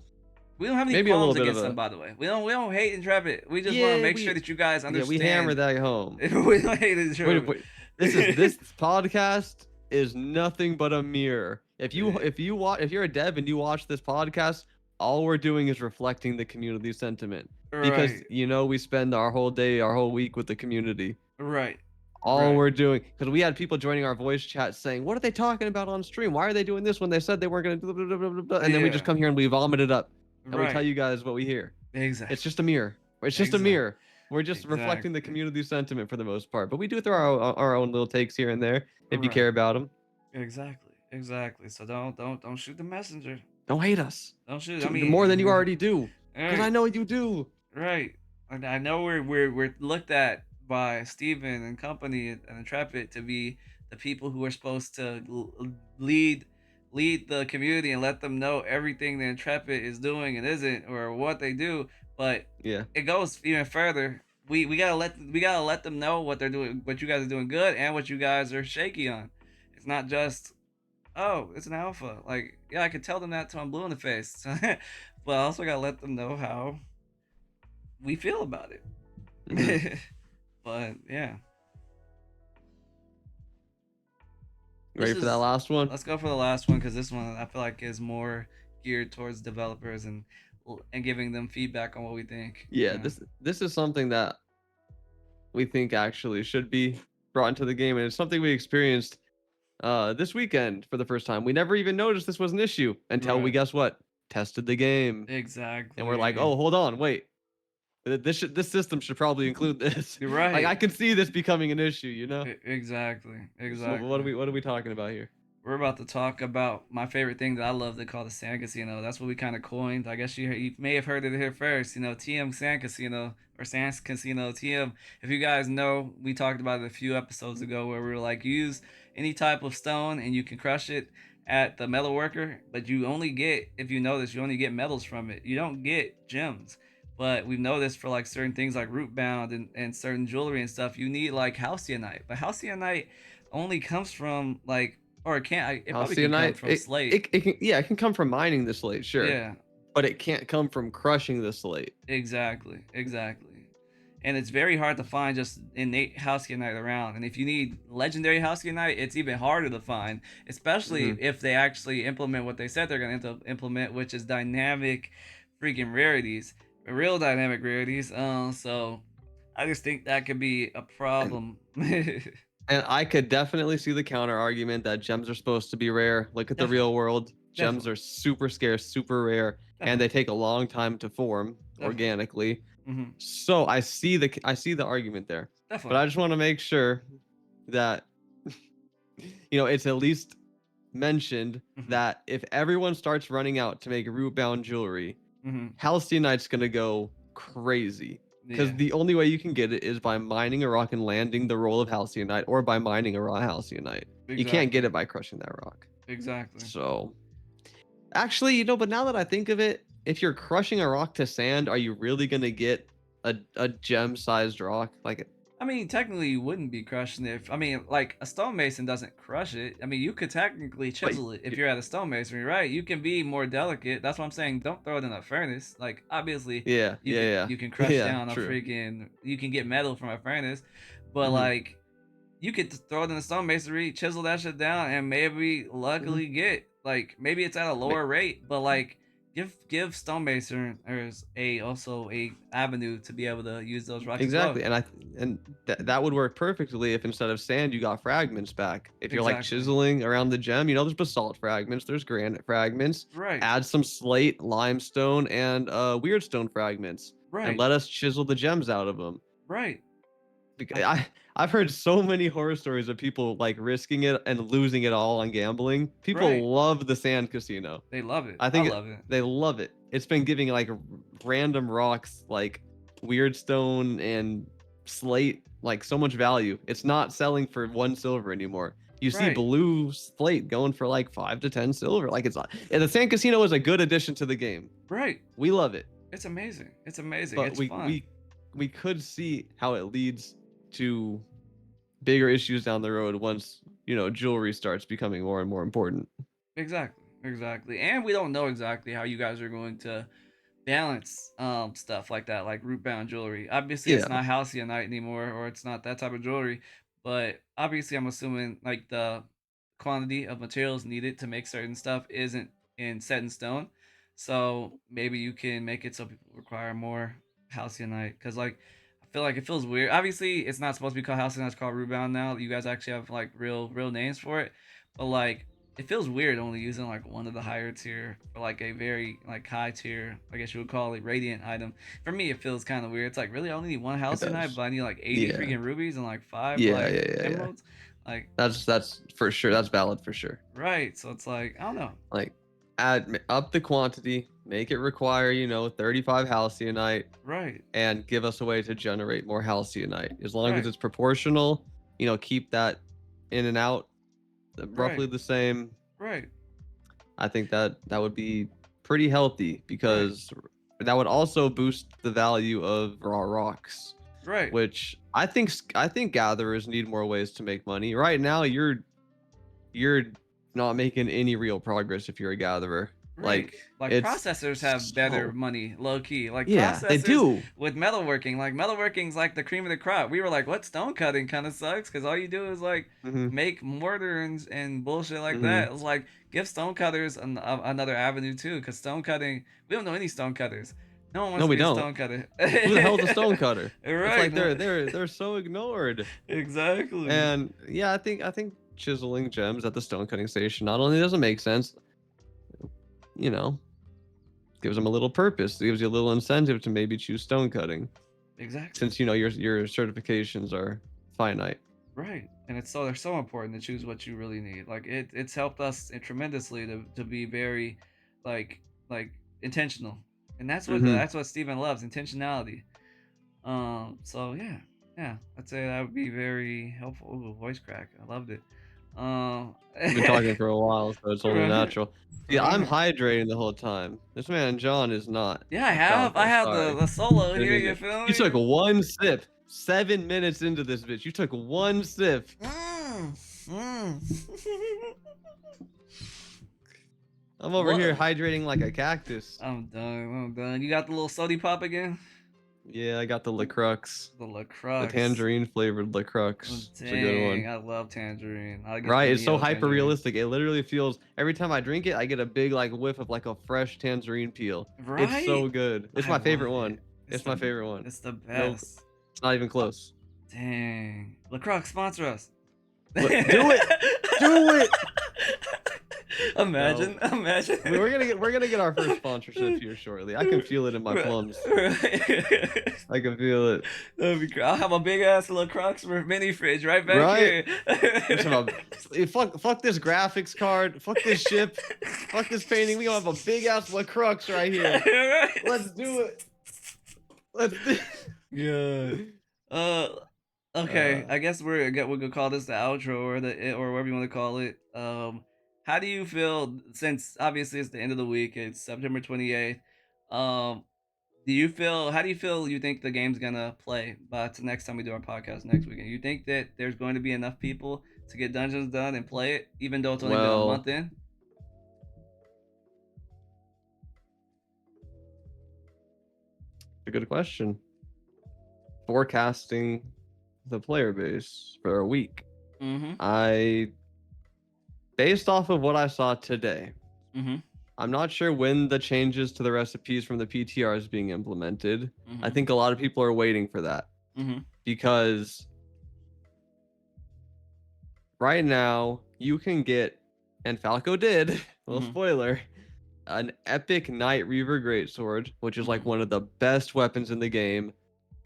We don't have any maybe a little qualms bit against of them, a by the way. We don't hate Intrepid. We just want to yeah. make sure that you guys understand. We hammer that home. We don't hate Intrepid. Wait, this podcast is nothing but a mirror. If you're a dev and you watch this podcast, all we're doing is reflecting the community sentiment because Right. we spend our whole day, our whole week with the community. Right. All Right. we're doing, because we had people joining our voice chat saying, "What are they talking about on stream? Why are they doing this when they said they weren't going to do blah, blah, blah, blah, blah?" And then we just Yeah. come here and we vomit it up, and we tell Right. you guys what we hear. Exactly. It's just a mirror. It's just a Exactly. mirror. We're just reflecting the Exactly. community sentiment for the most part, but we do throw our own little takes here and there if you Right. care about them. Exactly. Exactly. So don't shoot the messenger. Don't hate us. Don't shoot. I mean, More than you already do, because I right. know you do. Right. And I know we're looked at by Steven and company and Intrepid to be the people who are supposed to lead the community and let them know everything that Intrepid is doing and isn't or what they do. But Yeah. it goes even further. We gotta let them know what they're doing, what you guys are doing good, and what you guys are shaky on. It's not just it's an alpha. Like yeah, I could tell them that till I'm blue in the face, but I also gotta let them know how we feel about Mhm. it. But yeah, this Ready for that is. last one? Let's go for the last one because this one I feel like is more geared towards developers and giving them feedback on what we think. Yeah. This is something that we think actually should be brought into the game, and it's something we experienced this weekend for the first time. We never even noticed this was an issue until we, Right. guess what, tested the game, and we're like, Exactly. oh, hold on, wait, this system should probably include this. You're Like I right. can see this becoming an issue, Exactly. So what Exactly. are we talking about here? We're about to talk about my favorite thing that I love to call the Sand Casino. That's what we kind of coined. I guess you may have heard it here first. TM Sand Casino or Sand Casino TM. If you guys know, we talked about it a few episodes ago where we were like, use any type of stone and you can crush it at the metal worker, but you only get, if you notice, you only get metals from it. You don't get gems. But we've noticed for like certain things like root bound and certain jewelry and stuff, you need like halcyanite. But halcyanite only comes from like or it can't. It probably can come Halcyanite, from slate. it can come from mining the slate, sure, Yeah, but it can't come from crushing the slate. exactly, exactly. And it's very hard to find just innate halcyanite around. And if you need legendary halcyanite, it's even harder to find, especially Hmm. if they actually implement what they said they're going to implement, which is dynamic freaking rarities, real dynamic rarities. So I just think that could be a And problem. And I could definitely see the counter argument that gems are supposed to be rare. Look at the Definitely, real world. Gems definitely, are super scarce, super rare, and they definitely, take a long time to form definitely. organically. Hmm. So I see the argument there. But Definitely. I just want to make sure that it's at least mentioned Hmm. that if everyone starts running out to make root bound jewelry, Hmm. Halcyanite's gonna go crazy. Because Yeah. the only way you can get it is by mining a rock and landing the roll of Halcyanite, or by mining a raw Halcyanite. You can't Exactly. get it by crushing that rock. Exactly. So, actually, but now that I think of it, if you're crushing a rock to sand, are you really gonna get a gem-sized rock? Like, I mean, technically, you wouldn't be crushing it. I mean, like a stonemason doesn't crush it. I mean, you could technically but chisel it if you're at a stonemasonry, right? You can be more delicate. That's what I'm saying. Don't throw it in a furnace. Like, obviously, yeah, you yeah, can yeah, you can crush yeah, down a true. freaking. You can get metal from a furnace, but Hmm. like, you could throw it in the stonemasonry, chisel that shit down, and maybe Hmm. luckily get like maybe it's at a lower rate, but like give stonemasoners a avenue to be able to use those rocks as well. Exactly, and that would work perfectly if instead of sand you got fragments back. If you're like Exactly. chiseling around the gem, there's basalt fragments, there's granite fragments. Right. Add some slate, limestone, and weird stone fragments, and Right. let us chisel the gems out of them. Right. Because I've heard so many horror stories of people like risking it and losing it all on gambling. Right. People love the sand casino. They love it. I I think love it. they love it. It's been giving like random rocks like weird stone and slate like so much value. It's not selling for 1 silver anymore. You see Right. blue slate going for like 5 to 10 silver. Like it's and the sand casino is a good addition to the game. Right. We love it. It's amazing. It's amazing. But It's fun. we could see how it leads to bigger issues down the road once jewelry starts becoming more and more important. Exactly. Exactly. And we don't know exactly how you guys are going to balance stuff like that, like root bound jewelry. Obviously it's Yeah, not halcyon anymore, or it's not that type of jewelry, but obviously I'm assuming like the quantity of materials needed to make certain stuff isn't in set in stone. So maybe you can make it so people require more halcyon, because like I feel like it feels weird. Obviously it's not supposed to be called halcyon, it's called root bound now. You guys actually have like real names for it, but like it feels weird only using like one of the higher tier for like a very like high tier, I guess you would call it, radiant item. For me, it feels kind of weird. It's like, really, I only need one it halcyon, does. but I need like 80 Yeah, freaking rubies and like five yeah, like yeah, yeah, yeah. emeralds. Like, That's for sure. That's valid for sure. right. So it's like, I don't know. Like, up the quantity, make it require 35 halcyonite, Right. and give us a way to generate more halcyonite. As long as Right. it's proportional, keep that in and out roughly Right. the same. Right. I think that would be pretty healthy Right. because that would also boost the value of raw rocks, Right. which I think gatherers need more ways to make money. Right now, you're not making any real progress if you're a gatherer. Right. Like Like it's processors have better so money, low key. Like yeah, they processors do. with metalworking, like metalworking's like the cream of the crop. We were like, what, stone cutting kind of sucks because all you do is like Hmm. make mortar and bullshit like Hmm. that. It's like give stone cutters another avenue too, because stone cutting, we don't know any stone cutters. No one wants No, to we be a don't. stone cutter. Who the hell's a stone cutter? It's Right. like No. they're so ignored. Exactly. And yeah, I think chiseling gems at the stone cutting station not only doesn't make sense, you know, gives them a little purpose. It gives you a little incentive to maybe choose stone cutting, Exactly. since your certifications are finite. Right. And they're so important to choose what you really need. Like it's helped us tremendously to be very like like intentional. And Hmm. that's what Steven loves, intentionality. So yeah. Yeah. I'd say that would be very helpful. Ooh, voice crack. I loved it. Um We've been talking for a while, so it's only right. natural. Yeah, I'm Right. hydrating the whole time. This man John is not. Yeah, I have. I Falco, have sorry. the solo Didn't here, mean you to. feel You took me? one sip. 7 minutes into this bitch, you took one sip. Mm, mm. I'm over here What? hydrating like a cactus. I'm done. I'm done. You got the little sody pop again? Yeah, I got the LaCrux. The The LaCrux. tangerine flavored Oh, LaCrux. It's a good one. dang, I love tangerine. I get the Right? It's so Neo hyper tangerine. realistic. It literally feels every time I drink it, I get a big like whiff of like a fresh tangerine peel. It's Right? so good. It's I my favorite want one. it. It's my favorite one. It's the No, best. it's not even close. Dang. LaCroix, sponsor us. Do it. Do it. No. Imagine. We're gonna get our first sponsorship here shortly. I can feel it in my Right. plums. Right. I can feel it. That'd be great. I'll have a big ass LaCroix for mini fridge right back Right? here. Just have fuck this graphics card. Fuck this ship. Fuck this painting. We gonna have a big ass LaCrux right here. Right. Let's do it. Let's do Yeah. Uh. Okay. uh, I guess we're gonna call this the outro or whatever you want to call it. How do you feel, since obviously it's the end of the week? It's September 28th. Um. How do you feel you think the game's gonna play by the next time we do our podcast next weekend? You think that there's going to be enough people to get dungeons done and play it, even though it's only been a well, month in? a good question. Forecasting the player base for a week. Mm-hmm. I based off of what I saw today, Mm-hmm. I'm not sure when the changes to the recipes from the PTR is being implemented. I think a lot of people are waiting for that because right now you can get, and Falco did, little spoiler, an epic Knight Reaver Greatsword, which is like one of the best weapons in the game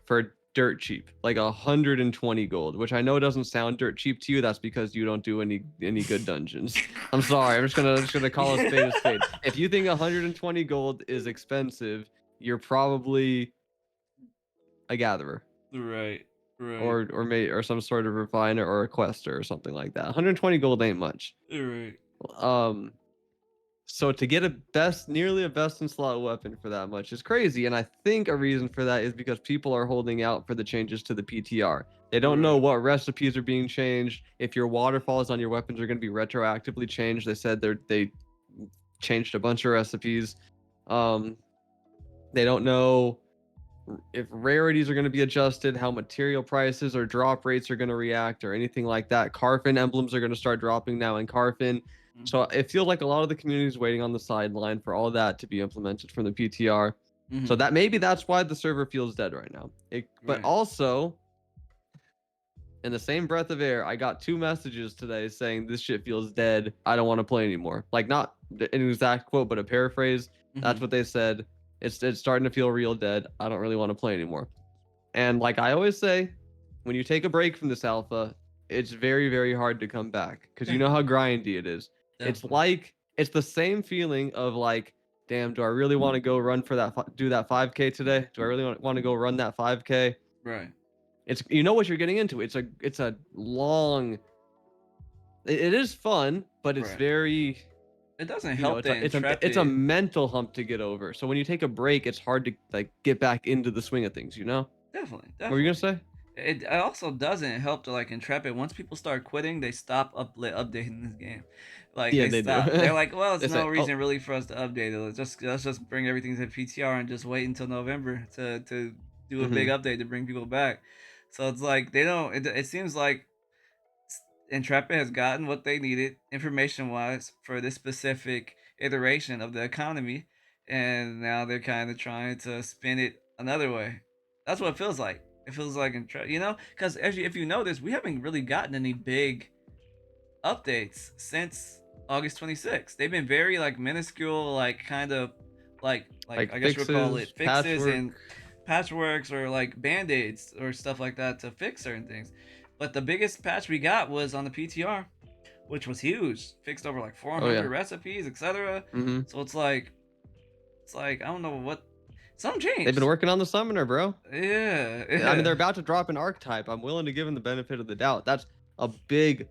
for dirt cheap, like 120 gold, which I know doesn't sound dirt cheap to you. That's because you don't do any good dungeons. I'm sorry. I'm just gonna call a spade a spade. If you think 120 gold is expensive, you're probably a gatherer. Right. Or some sort of refiner or a quester or something like that. 120 gold ain't much. Right. So to get nearly a best in slot weapon for that much is crazy, and I think a reason for that is because people are holding out for the changes to the PTR. They don't know what recipes are being changed. If your waterfalls on your weapons are going to be retroactively changed, they said they changed a bunch of recipes. They don't know if rarities are going to be adjusted, how material prices or drop rates are going to react, or anything like that. Carfin emblems are going to start dropping now in Carfin. So it feels like a lot of the community is waiting on the sideline for all that to be implemented from the PTR. So that maybe that's why the server feels dead right now. But also, in the same breath of air, I got 2 messages today saying this shit feels dead. I don't want to play anymore. Like not an exact quote, but a paraphrase. That's what they said. It's starting to feel real dead. I don't really want to play anymore. And like I always say, when you take a break from this alpha, it's very, very hard to come back because you know how grindy it is. It's the same feeling of like, damn, do I really want to go run for do that 5K today? Do I really want to go run that 5K? Right. It's, you know what you're getting into. It's a long. It is fun, but it's very. It doesn't help the Intrepid. It's a mental hump to get over. So when you take a break, it's hard to like get back into the swing of things. You know. Definitely. What were you gonna say? It also doesn't help to like Intrepid. Once people start quitting, they stop updating this game. Like they stop. They're like, well, it's no reason really for us to update it. Let's just bring everything to PTR and just wait until November to do a big update to bring people back. So it's like they don't. It seems like Intrepid has gotten what they needed information wise for this specific iteration of the economy, and now they're kind of trying to spin it another way. That's what it feels like. It feels like because if you notice, we haven't really gotten any big updates since August 26th. They've been very like minuscule, like kind of like I guess we'll call it fixes and patchworks or like band-aids or stuff like that to fix certain things. But the biggest patch we got was on the PTR, which was huge. Fixed over like 400 recipes, etc. So it's like I don't know what. Something changed. They've been working on the summoner, bro. Yeah. I mean, they're about to drop an archetype. I'm willing to give them the benefit of the doubt. That's a big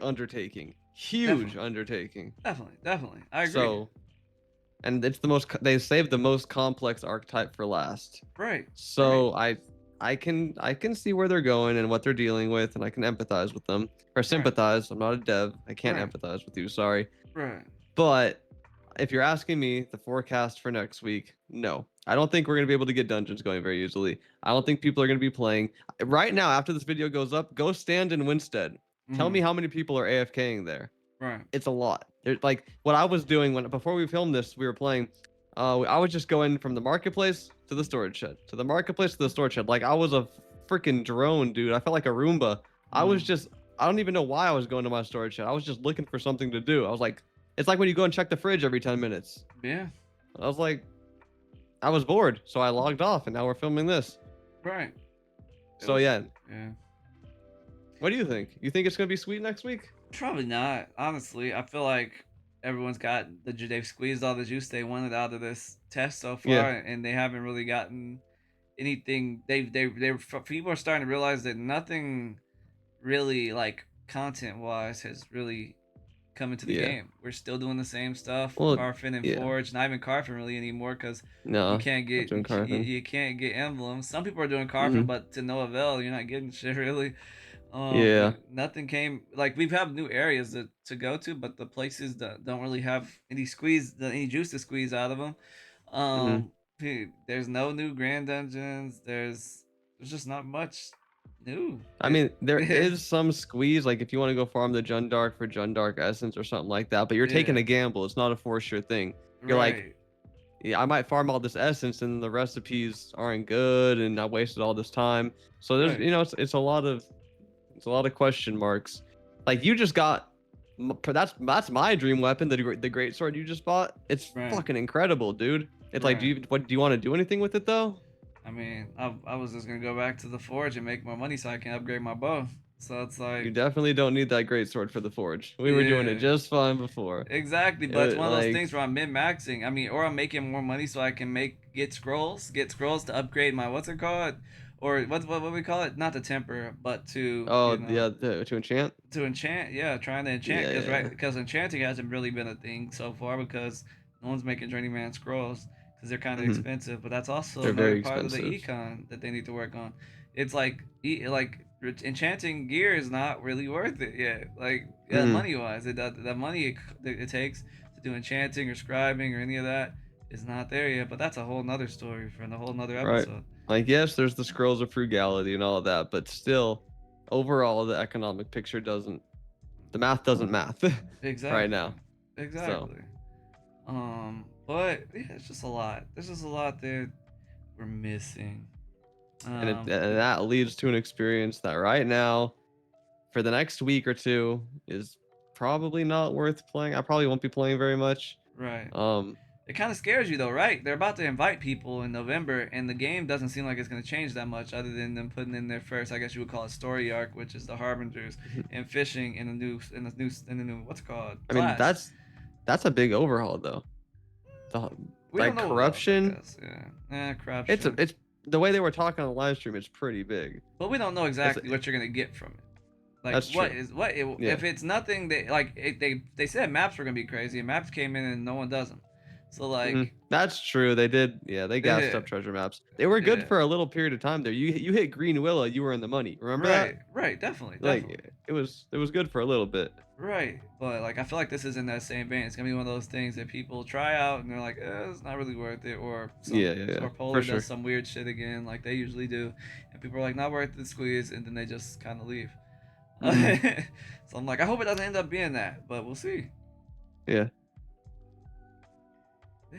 undertaking. Huge undertaking. Definitely. I agree. So, and it's they saved the most complex archetype for last. Right. So I can see where they're going and what they're dealing with, and I can empathize with them or sympathize. I'm not a dev. I can't empathize with you. Sorry. Right. But if you're asking me the forecast for next week, no. I don't think we're going to be able to get dungeons going very easily. I don't think people are going to be playing. Right now, after this video goes up, go stand in Winstead. Tell me how many people are AFKing there. Right. It's a lot. Like what I was doing before we filmed this, we were playing. I was just going from the marketplace to the storage shed, to the marketplace to the storage shed. Like I was a freaking drone, dude. I felt like a Roomba. I don't even know why I was going to my storage shed. I was just looking for something to do. I was like, it's like when you go and check the fridge every 10 minutes. Yeah. I was like, I was bored, so I logged off, and now we're filming this. Right. So yeah. Yeah. What do you think? You think it's gonna be sweet next week? Probably not. Honestly, I feel like everyone's got they've squeezed all the juice they wanted out of this test so far, and they haven't really gotten anything. People are starting to realize that nothing really like content wise has really come into the game. We're still doing the same stuff. Carfin and Forge, not even Carfin really anymore because you can't get you can't get emblems. Some people are doing Carfin, but to no avail. You're not getting shit really. Nothing came. Like we've have new areas to go to, but the places that don't really have any juice to squeeze out of them. There's no new grand dungeons. There's just not much Ooh. I mean, there is some squeeze, like if you want to go farm the Jundark for Jundark Essence or something like that, but you're taking Yeah. a gamble. It's not a for sure thing. You're like, Right. yeah, I might farm all this essence and the recipes aren't good and I wasted all this time. So there's, Right. it's a lot of question marks. Like you just got that's my dream weapon, the great sword you just bought. It's Right. fucking incredible, dude. It's like, Right. do you want to do anything with it though? I mean, I was just gonna go back to the forge and make more money so I can upgrade my bow. So it's You like, definitely don't need that great sword for the forge. We were doing it yeah, just fine before. exactly. But it's one of those Like, things where I'm min maxing. I mean, or I'm making more money so I can get scrolls to upgrade my what's it called, or what we call it? Not to temper, but to oh yeah, to enchant. to enchant. Yeah, trying to enchant Yeah, because yeah, yeah. because enchanting hasn't really been a thing so far because no one's making journeyman scrolls because they're kind of Mhm. expensive. But that's also They're another very part of the expensive. econ that they need to work on. It's like enchanting gear is not really worth it yet. Like yeah, Mhm. money wise, the money it takes to do enchanting or scribing or any of that is not there yet. But that's a whole nother story for a whole nother Right. episode. Like, yes, there's the scrolls of frugality and all of that, but still, overall, the economic picture doesn't. The math doesn't math right Exactly. now. So, Exactly. But yeah, it's just a lot. There's just a lot that we're missing. and that leads to an experience that right now, for the next week or two, is probably not worth playing. I probably won't be playing very much. Right. Um, It kind of scares you though, right? They're about to invite people in November, and the game doesn't seem like it's going to change that much, other than them putting in their first, I guess you would call it story arc, which is the Harbingers, and fishing in the new what's it called I mean, class. that's a big overhaul though. The, We don't like know what else, I corruption, guess. Yeah, corruption. it's the way they were talking on the live stream. It's pretty big. But we don't know It's exactly what you're gonna get from it. Like that's true. Yeah. if it's nothing that like they said maps were gonna be crazy and maps came in and no one does them. So like That's true. They did. Yeah, they gassed yeah, up treasure maps. They were good yeah. for a little period of time there. You hit Green Willow, you were in the money. Remember that? Right, definitely, definitely. Like it was good for a little bit. Right. But like I feel like this is in that same vein. It's gonna be one of those things that people try out and they're like, it's not really worth it, Yeah, yeah, yeah. or For Polar sure. does some weird shit again, like they usually do, and people are like, not worth the squeeze, and then they just kind of leave. Mhm. So I'm like, I hope it doesn't end up being that, but we'll see. Yeah, Yeah.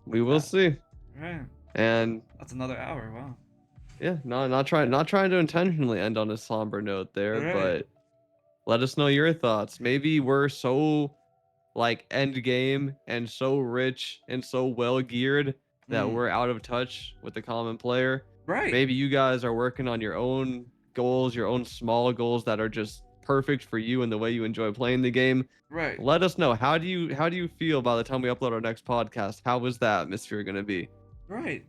we will That, see. right. And That's another hour. Wow. yeah, not trying to intentionally end on a somber note there, Right. but let us know your thoughts. Maybe we're so like end game and so rich and so well geared that Mm. we're out of touch with the common player. Right. Maybe you guys are working on your own goals, your own small goals that are just perfect for you and the way you enjoy playing the game. Right. Let us know. How do you feel by the time we upload our next podcast? How is that atmosphere going to be? Right.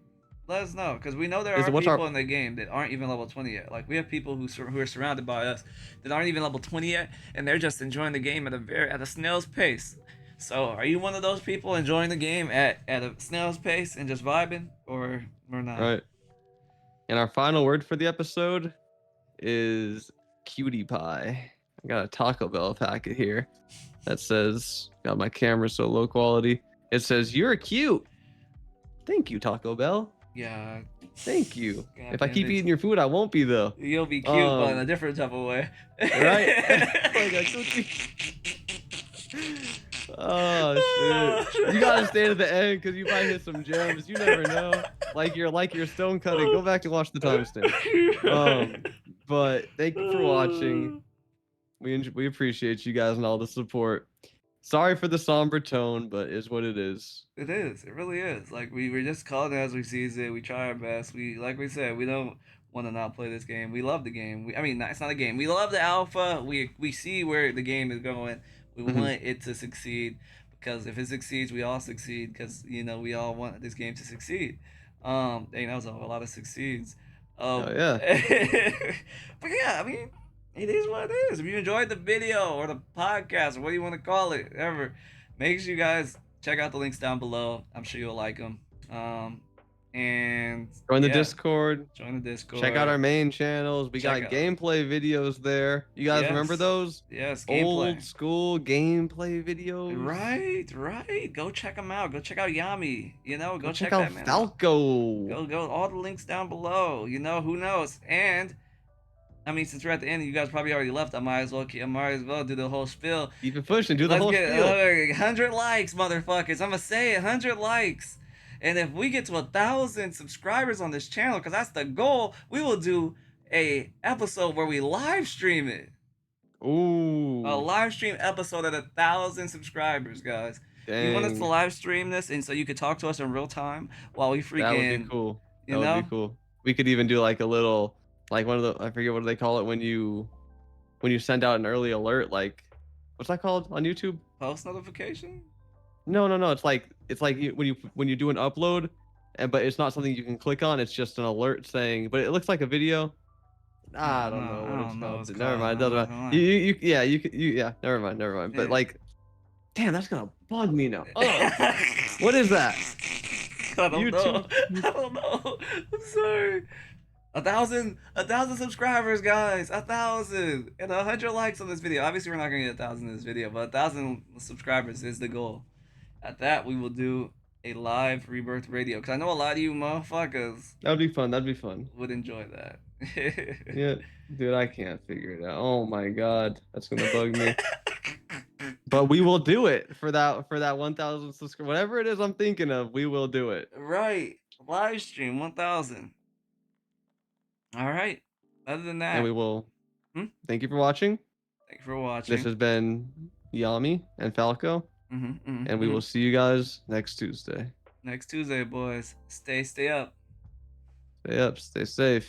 Let us know, because we know there Is are it what's our people in the game that aren't even level 20 yet. Like we have people who are surrounded by us that aren't even level 20 yet, and they're just enjoying the game at a snail's pace. So, are you one of those people enjoying the game at a snail's pace and just vibing, or not? right? And our final word for the episode is cutie pie. I got a Taco Bell packet here that says, got my camera so low quality. It says, "You're cute." Thank you, Taco Bell. Yeah. Thank you. God If I damn keep it. eating your food, I won't be though. You'll be cute, but in a Um, different type of way. right? Like a cookie. Oh shit! You gotta stay to the end because you might hit some gems. You never know. Like your stone cutting. Go back and watch the timestamp. But thank you for watching. We appreciate you guys and all the support. Sorry for the somber tone, but is what it is. It is. It really is. Like we just call it as we sees it. We try our best. Like we said, we don't want to not play this game. We love the game. I mean, it's not a game. We love the alpha. We see where the game is going. We Mhm. want it to succeed, because if it succeeds, we all succeed. Because we all want this game to succeed. Dang, that was a lot of succeeds. Oh Um, yeah. but yeah, I mean, it is what it is. If you enjoyed the video or the podcast or what do you want to call it, ever, make sure you guys check out the links down below. I'm sure you'll like them. And Join the yeah, Discord. join the Discord. Check out our main channels. We Check got out. gameplay videos there. You guys remember Yes, those? yes, gameplay. Old school gameplay videos. Right. Go check them out. Go check out Yami. Go Go check check out that man out. Falco. Go. All the links down below. Who knows? And I mean, since we're at the end, you guys probably already left. I might as well do the whole spiel. Keep it pushing. Do the Let's whole get spiel. 100 likes, motherfuckers. I'm gonna say 100 likes. And if we get to 1,000 subscribers on this channel, because that's the goal, we will do a episode where we live stream it. Ooh. A live stream episode at 1,000 subscribers, guys. Dang. You want us to live stream this, and so you could talk to us in real time while we freaking. That would be cool. You That know? would be cool. We could even do like a little, like one of the, I forget what they call it when you send out an early alert. Like, what's that called on YouTube? Post notification. No. It's like when you do an upload, but it's not something you can click on. It's just an alert saying, but it looks like a video. I don't know what it's called. Never mind. Doesn't matter. Yeah. Never mind. But like, damn, that's gonna bug me now. What is that? I don't know. I'm sorry. 1,000 subscribers, guys. 1,000 and 100 likes on this video. Obviously, we're not gonna get 1,000 in this video, but 1,000 subscribers is the goal. At that, we will do a live Rebirth Radio, because I know a lot of you motherfuckers. That'd be fun. Would enjoy that. Yeah, dude, I can't figure it out. Oh my god, that's gonna bug me. But we will do it for that 1,000 subscribers. Whatever it is I'm thinking of, we will do it. Right, live stream 1,000. All right. Other than that, And we will. Thank you for watching. Thank you for watching. This has been Yami and Falco, and we will see you guys next Tuesday. Next Tuesday, boys. Stay up. Stay up. Stay safe.